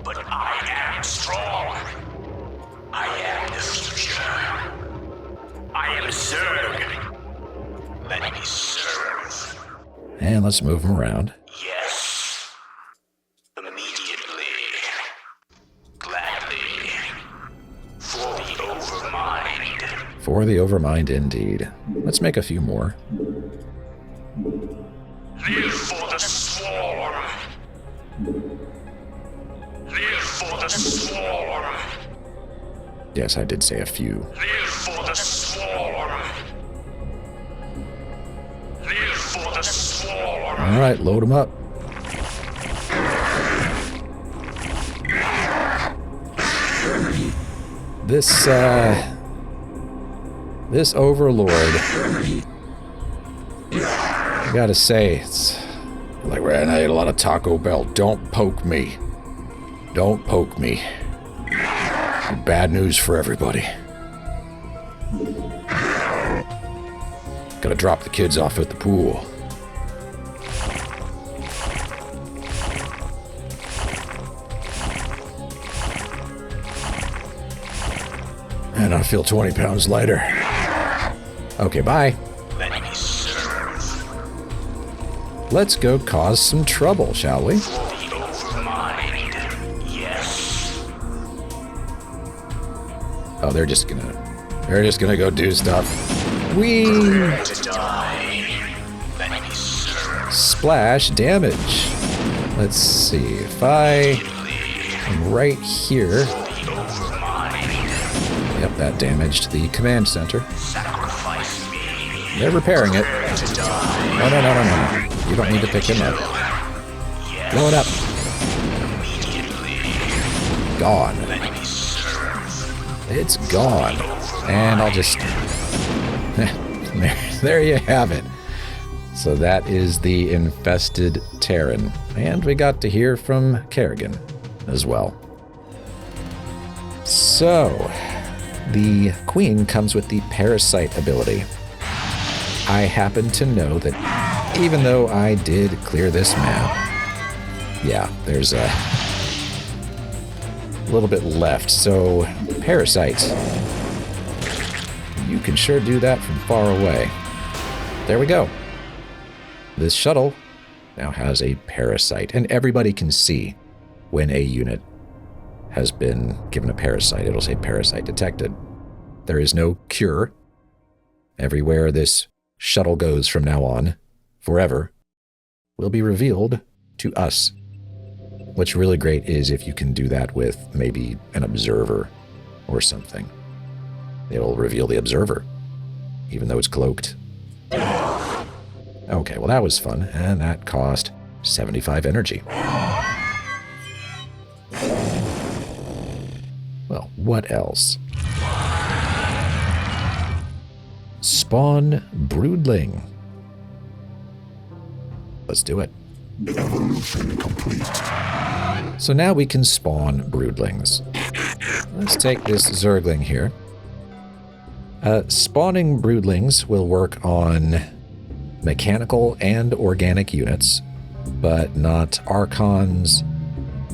but I am strong. I am the future. I am Zerg. Let me serve. And let's move them around. Yes. Immediately. Gladly. For the Overmind. For the Overmind, indeed. Let's make a few more. Live for the swarm. Live for the swarm. Yes, I did say a few. Live for the swarm. Live for the swarm. All right, load them up. This Overlord, I gotta say, it's like, man, I ate a lot of Taco Bell. Don't poke me. Don't poke me. Bad news for everybody. Gotta drop the kids off at the pool. And I feel 20 pounds lighter. Okay, bye. Let me serve. Let's go cause some trouble, shall we? For the Overmind. Yes. Oh, they're just gonna go do stuff. Whee! Prepare to die. Let me serve. Splash damage. Let's see, if I am right here. The Overmind. Yep, that damaged the command center. Sacrifice me. They're repairing it. Prepare to die. No. You don't need to pick him up. Yes. Blow it up. Immediately. Gone. Let me serve. It's gone. And I'll just... there you have it. So that is the infested Terran. And we got to hear from Kerrigan as well. So, the Queen comes with the Parasite ability. I happen to know that even though I did clear this map, yeah, there's a little bit left. So, Parasite, you can sure do that from far away. There we go. This shuttle now has a Parasite, and everybody can see when a unit has been given a Parasite. It'll say Parasite detected. There is no cure. Everywhere this shuttle goes from now on, forever, will be revealed to us. What's really great is if you can do that with maybe an observer or something. It'll reveal the observer, even though it's cloaked. Okay, well that was fun, and that cost 75 energy. Well, what else? Spawn Broodling. Let's do it. Evolution complete. So now we can spawn broodlings. Let's take this Zergling here. Spawning broodlings will work on mechanical and organic units, but not Archons,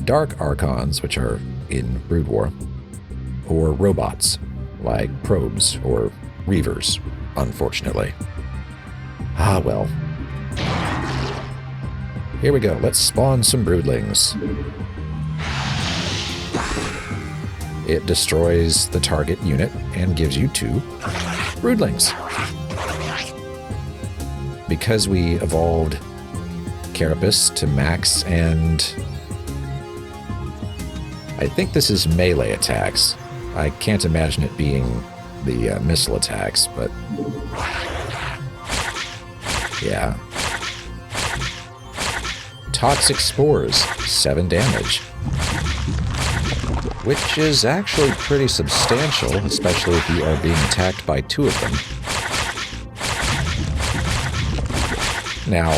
Dark Archons, which are in Brood War, or robots, like probes or reavers, unfortunately. Ah, well. Here we go. Let's spawn some broodlings. It destroys the target unit and gives you 2 broodlings. Because we evolved Carapace to max, and I think this is melee attacks. I can't imagine it being the missile attacks, but yeah. Toxic Spores, 7 damage. Which is actually pretty substantial, especially if you are being attacked by 2 of them. Now,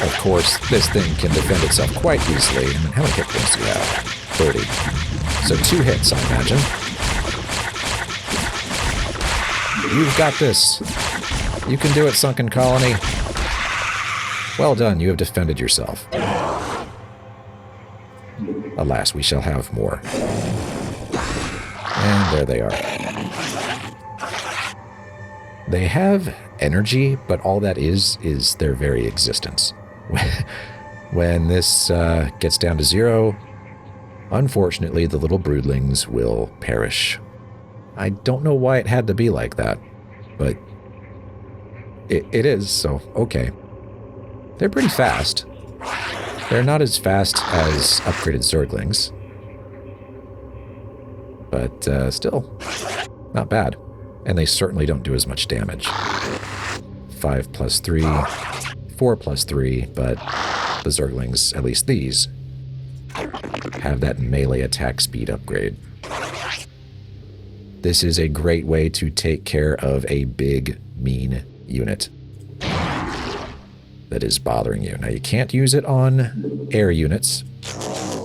of course, this thing can defend itself quite easily. I mean, how many hit points do you have? 30. So 2 hits, I imagine. You've got this. You can do it, Sunken Colony. Well done, you have defended yourself. Alas, we shall have more. And there they are. They have energy, but all that is their very existence. When this gets down to 0, unfortunately, the little broodlings will perish. I don't know why it had to be like that, but it is, so okay. They're pretty fast. They're not as fast as upgraded Zerglings, but still, not bad. And they certainly don't do as much damage. 5 plus 3, 4 plus 3, but the Zerglings, at least these, have that melee attack speed upgrade. This is a great way to take care of a big, mean unit that is bothering you. Now, you can't use it on air units.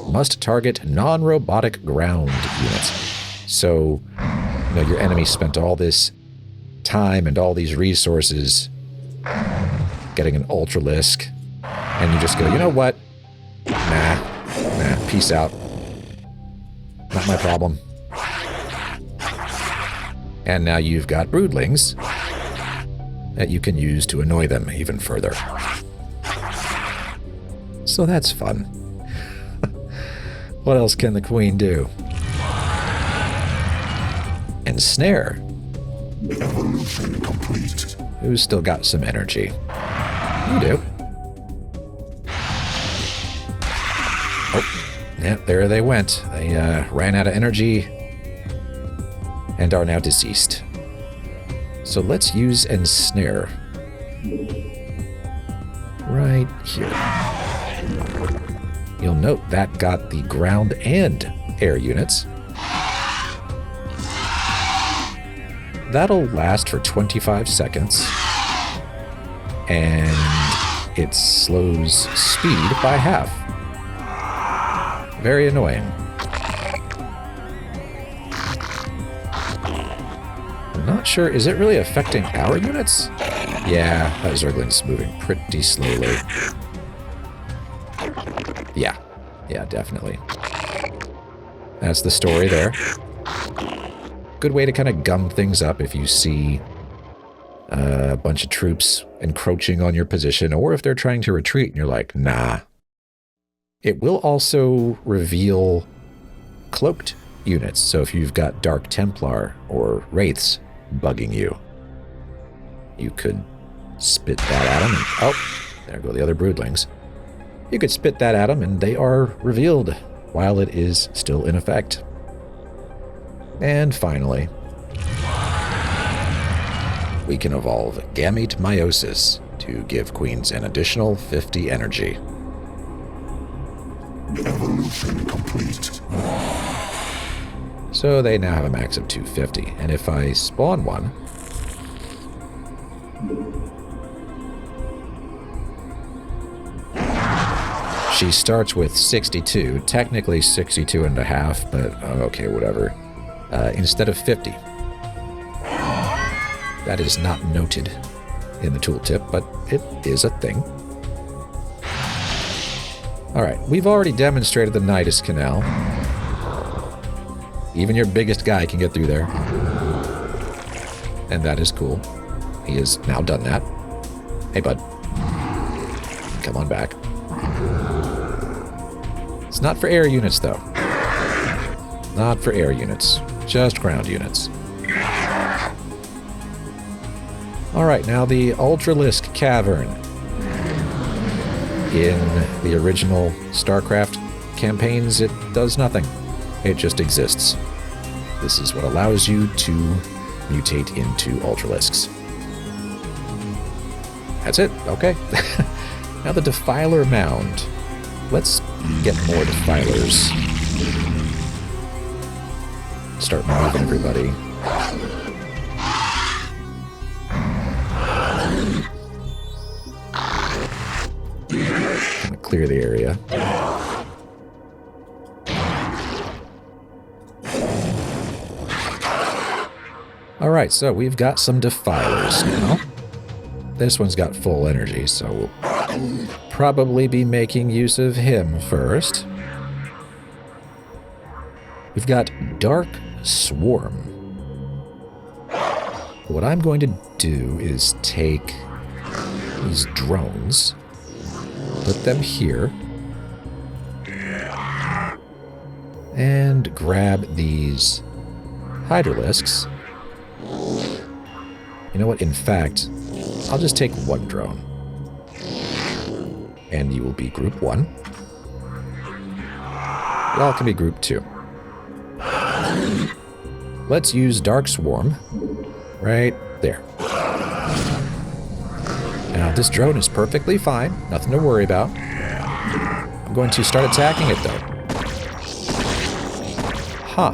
Must target non-robotic ground units. So, you know, your enemy spent all this time and all these resources getting an Ultralisk, and you just go, you know what? Nah, peace out. Not my problem. And now you've got broodlings that you can use to annoy them even further. So that's fun. What else can the queen do? Ensnare. Evolution complete. Who's still got some energy? You do. Oh, yeah, there they went. They ran out of energy and are now deceased. So let's use Ensnare. Right here. You'll note that got the ground and air units. That'll last for 25 seconds. And it slows speed by half. Very annoying. I'm not sure, is it really affecting our units? Yeah, that Zergling's moving pretty slowly. Yeah, definitely. That's the story there. Good way to kind of gum things up if you see a bunch of troops encroaching on your position, or if they're trying to retreat and you're like, nah. It will also reveal cloaked units, so if you've got Dark Templar or Wraiths bugging you, you could spit that at them. And, oh, there go the other broodlings. You could spit that at them and they are revealed while it is still in effect. And finally, we can evolve Gamete Meiosis to give queens an additional 50 energy. Evolution complete. So they now have a max of 250, and if I spawn one, she starts with 62, technically 62 and a half, but okay, whatever. Instead of 50. That is not noted in the tooltip, but it is a thing. Alright, we've already demonstrated the Nidus Canal. Even your biggest guy can get through there. And that is cool. He has now done that. Hey, bud. Come on back. It's not for air units, though. Not for air units. Just ground units. Alright, now the Ultralisk Cavern. In the original StarCraft campaigns, it does nothing. It just exists. This is what allows you to mutate into Ultralisks. That's it. Okay. Now the Defiler Mound. Let's get more Defilers. Start moving everybody. Gonna clear the area. Alright, so we've got some Defilers now. This one's got full energy, so we'll probably be making use of him first. We've got Dark Swarm. What I'm going to do is take these drones, put them here, and grab these Hydralisks. You know what? In fact, I'll just take one drone. And you will be Group 1. Y'all can be Group 2. Let's use Dark Swarm right there. Now, this drone is perfectly fine. Nothing to worry about. I'm going to start attacking it, though. Huh.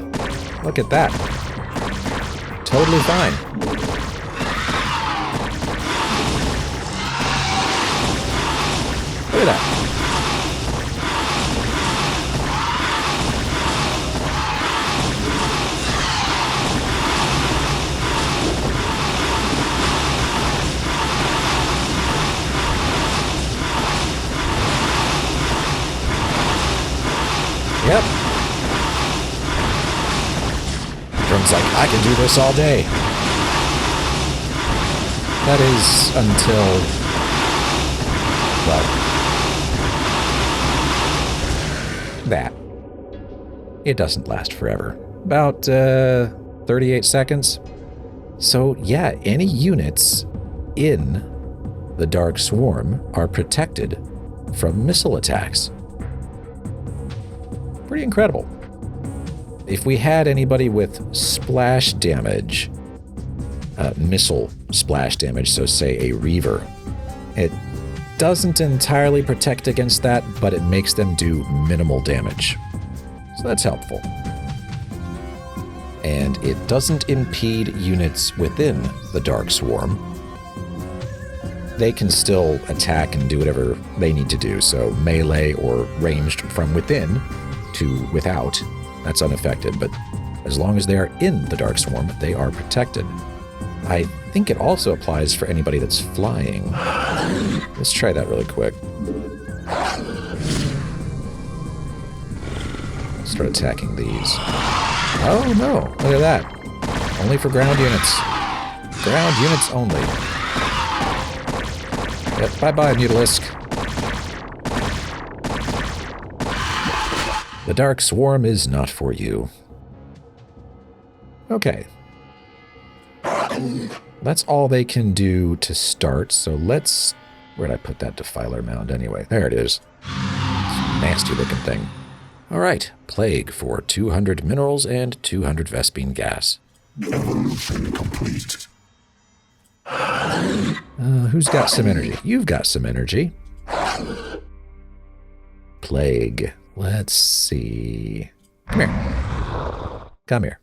Look at that. Totally fine. Look at that. Yep. Drum's like, I can do this all day. That is until, well, that. It doesn't last forever. About 38 seconds. So yeah, any units in the Dark Swarm are protected from missile attacks. Pretty incredible. If we had anybody with splash damage, missile splash damage, so say a Reaver, it doesn't entirely protect against that, but it makes them do minimal damage. So that's helpful. And it doesn't impede units within the Dark Swarm. They can still attack and do whatever they need to do, so melee or ranged from within to without, that's unaffected, but as long as they are in the Dark Swarm, they are protected. I think it also applies for anybody that's flying. Let's try that really quick. Start attacking these. Oh no, look at that. Only for ground units. Ground units only. Yep, bye-bye, Mutalisk. The Dark Swarm is not for you. Okay. That's all they can do to start, so let's... Where'd I put that Defiler Mound anyway? There it is. Nasty looking thing. Alright, Plague for 200 minerals and 200 Vespene gas. Evolution complete. Who's got some energy? You've got some energy. Plague. Let's see. Come here. Come here.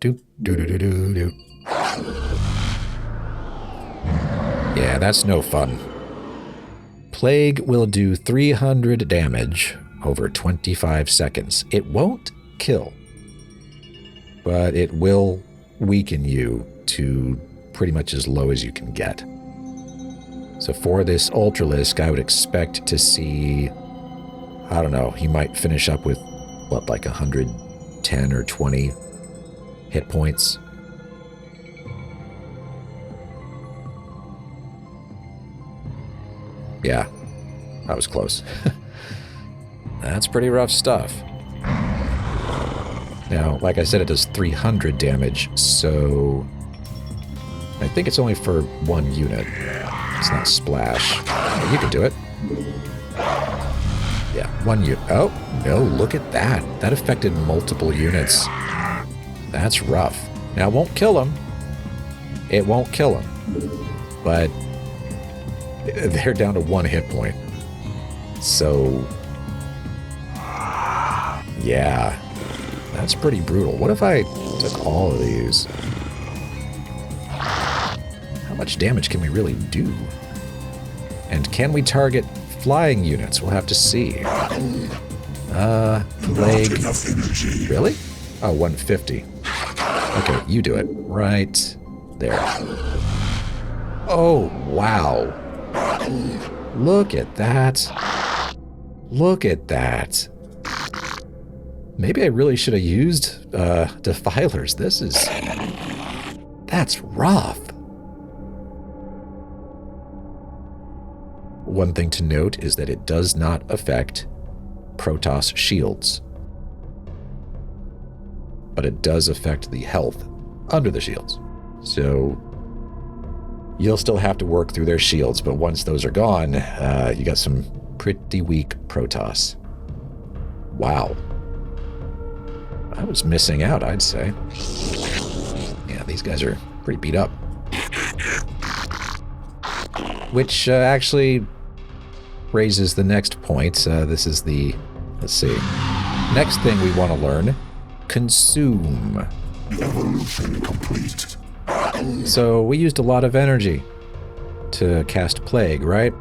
Do do do do do do. Yeah, that's no fun. Plague will do 300 damage over 25 seconds. It won't kill, but it will weaken you to pretty much as low as you can get. So for this Ultralisk, I would expect to see, I don't know, he might finish up with, what, like 110 or 20 hit points. Yeah, that was close. That's pretty rough stuff. Now, like I said, it does 300 damage, so I think it's only for one unit. It's not splash. Oh, you can do it. Yeah, one unit. Oh, no, look at that. That affected multiple units. That's rough. Now, it won't kill him. It won't kill him. But they're down to 1 hit point. So, yeah, that's pretty brutal. What if I took all of these? How much damage can we really do? And can we target flying units? We'll have to see. Plague. Really? Oh, 150. Okay, you do it. Right there. Oh, wow. Look at that. Look at that. Maybe I really should have used defilers. That's rough. One thing to note is that it does not affect Protoss shields. But it does affect the health under the shields. So you'll still have to work through their shields, but once those are gone, you got some pretty weak Protoss. Wow. I was missing out, I'd say. Yeah, these guys are pretty beat up. Which actually raises the next point. This is the, let's see, next thing we want to learn. Consume. Evolution complete. So we used a lot of energy to cast Plague, right?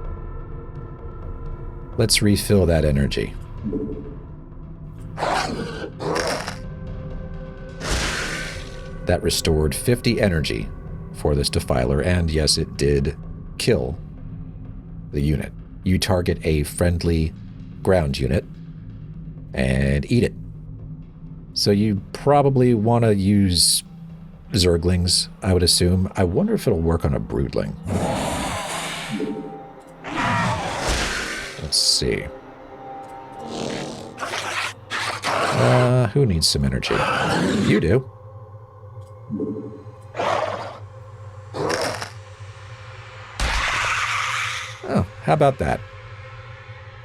Let's refill that energy. That restored 50 energy for this Defiler, and yes, it did kill the unit. You target a friendly ground unit and eat it. So you probably want to use Zerglings, I would assume. I wonder if it'll work on a Broodling. Let's see. Who needs some energy? You do. Oh, how about that?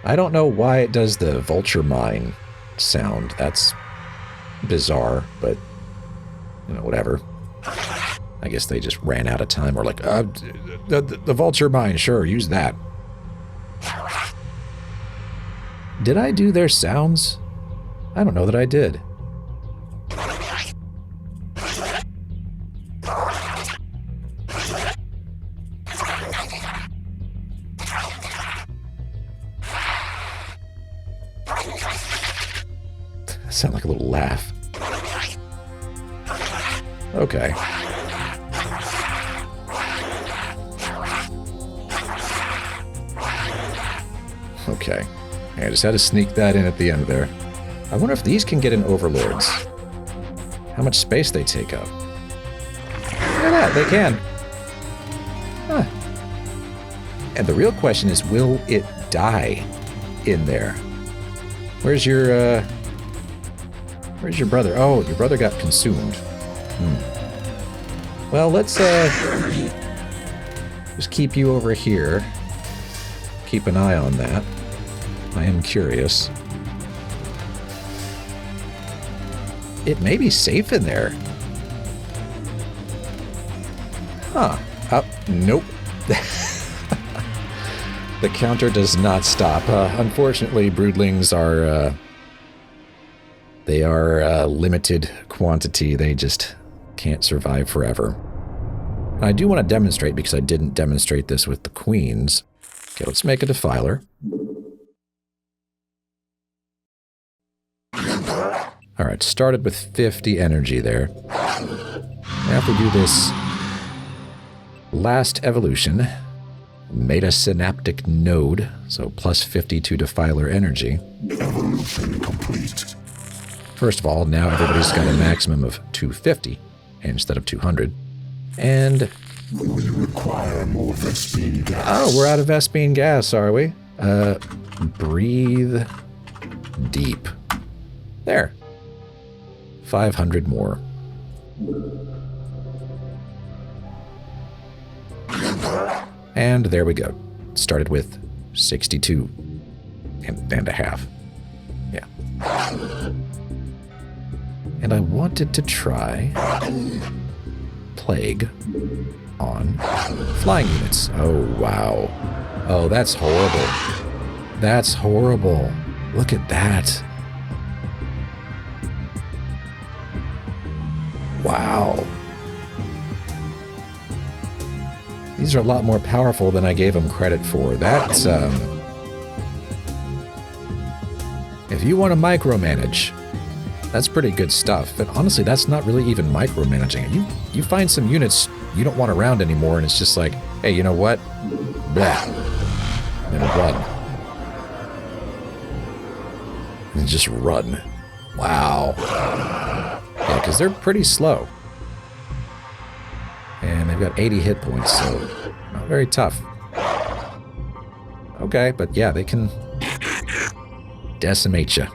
I don't know why it does the vulture mine sound. That's bizarre, but, you know, whatever. I guess they just ran out of time. Or like, the vulture mine, sure, use that. Did I do their sounds? I don't know that I did. Sound like a little laugh. Okay. Okay. I just had to sneak that in at the end there. I wonder if these can get in Overlords. How much space they take up. Look at that, they can. Huh. And the real question is, will it die in there? Where's your brother? Oh, your brother got consumed. Well, let's just keep you over here. Keep an eye on that. I am curious. It may be safe in there. Huh. Oh, nope. The counter does not stop. Unfortunately, broodlings are... they are a limited quantity. They just can't survive forever. And I do want to demonstrate, because I didn't demonstrate this with the queens. Okay, let's make a defiler. Alright, started with 50 energy there. Now if we do this last evolution, metasynaptic node, so plus 52 defiler energy. Evolution complete. First of all, now everybody's got a maximum of 250 instead of 200. And We will require more Vespine gas. oh, we're out of Vespine gas, are we? Breathe deep. There. 500 more. And there we go. Started with 62 and a half. Yeah. And I wanted to try Plague on flying units. Oh, wow. Oh, that's horrible. That's horrible. Look at that. Wow. These are a lot more powerful than I gave them credit for. That's, if you want to micromanage, that's pretty good stuff. But honestly, that's not really even micromanaging. You find some units you don't want around anymore, and it's just like, hey, you know what? Blah. And run. And just run. Wow. Yeah, because they're pretty slow. And they've got 80 hit points, so not very tough. Okay, but yeah, they can decimate you.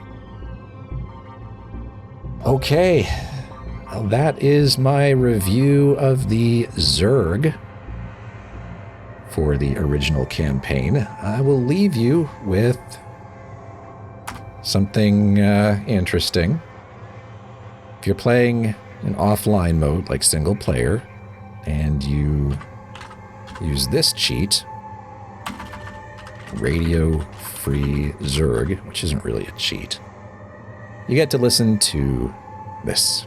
Okay, well, that is my review of the Zerg for the original campaign. I will leave you with something interesting. If you're playing in offline mode, like single player, and you use this cheat, Radio Free Zerg, which isn't really a cheat, you get to listen to this.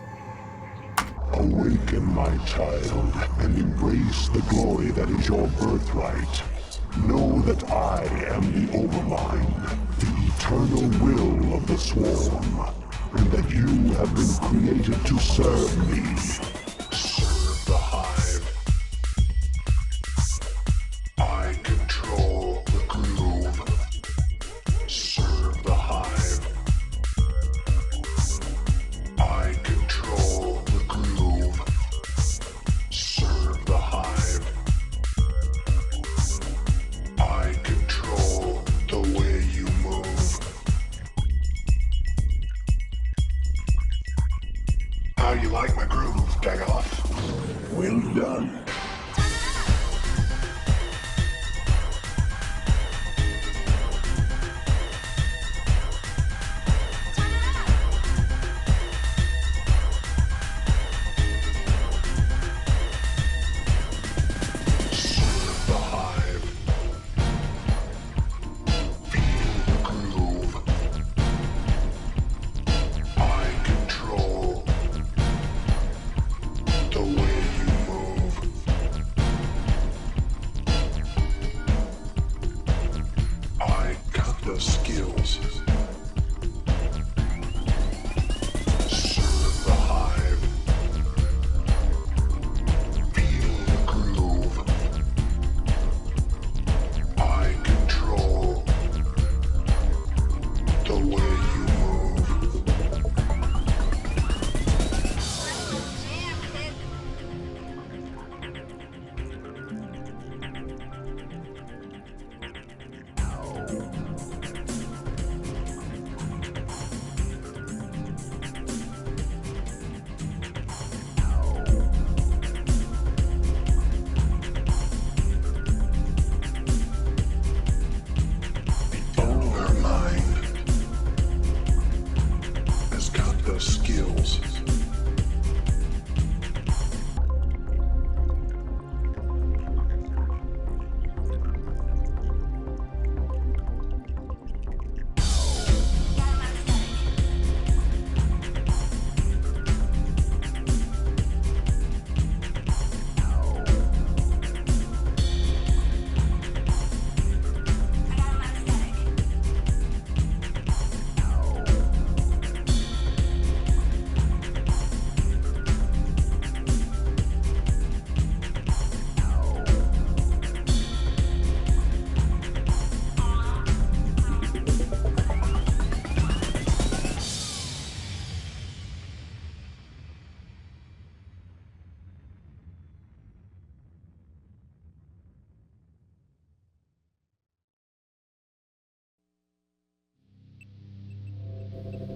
Awaken, my child, and embrace the glory that is your birthright. Know that I am the Overmind, the eternal will of the Swarm, and that you have been created to serve me. Serve the Hive. I control the groove. Serve the Hive. I control the groove. Serve the Hive. I control the way you move. How you like my groove, Dagger?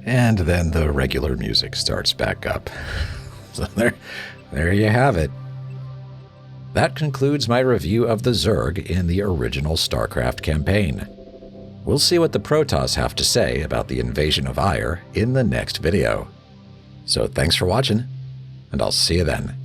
And then the regular music starts back up. So there you have it. That concludes my review of the Zerg in the original StarCraft campaign. We'll see what the Protoss have to say about the invasion of Aiur in the next video. So thanks for watching, and I'll see you then.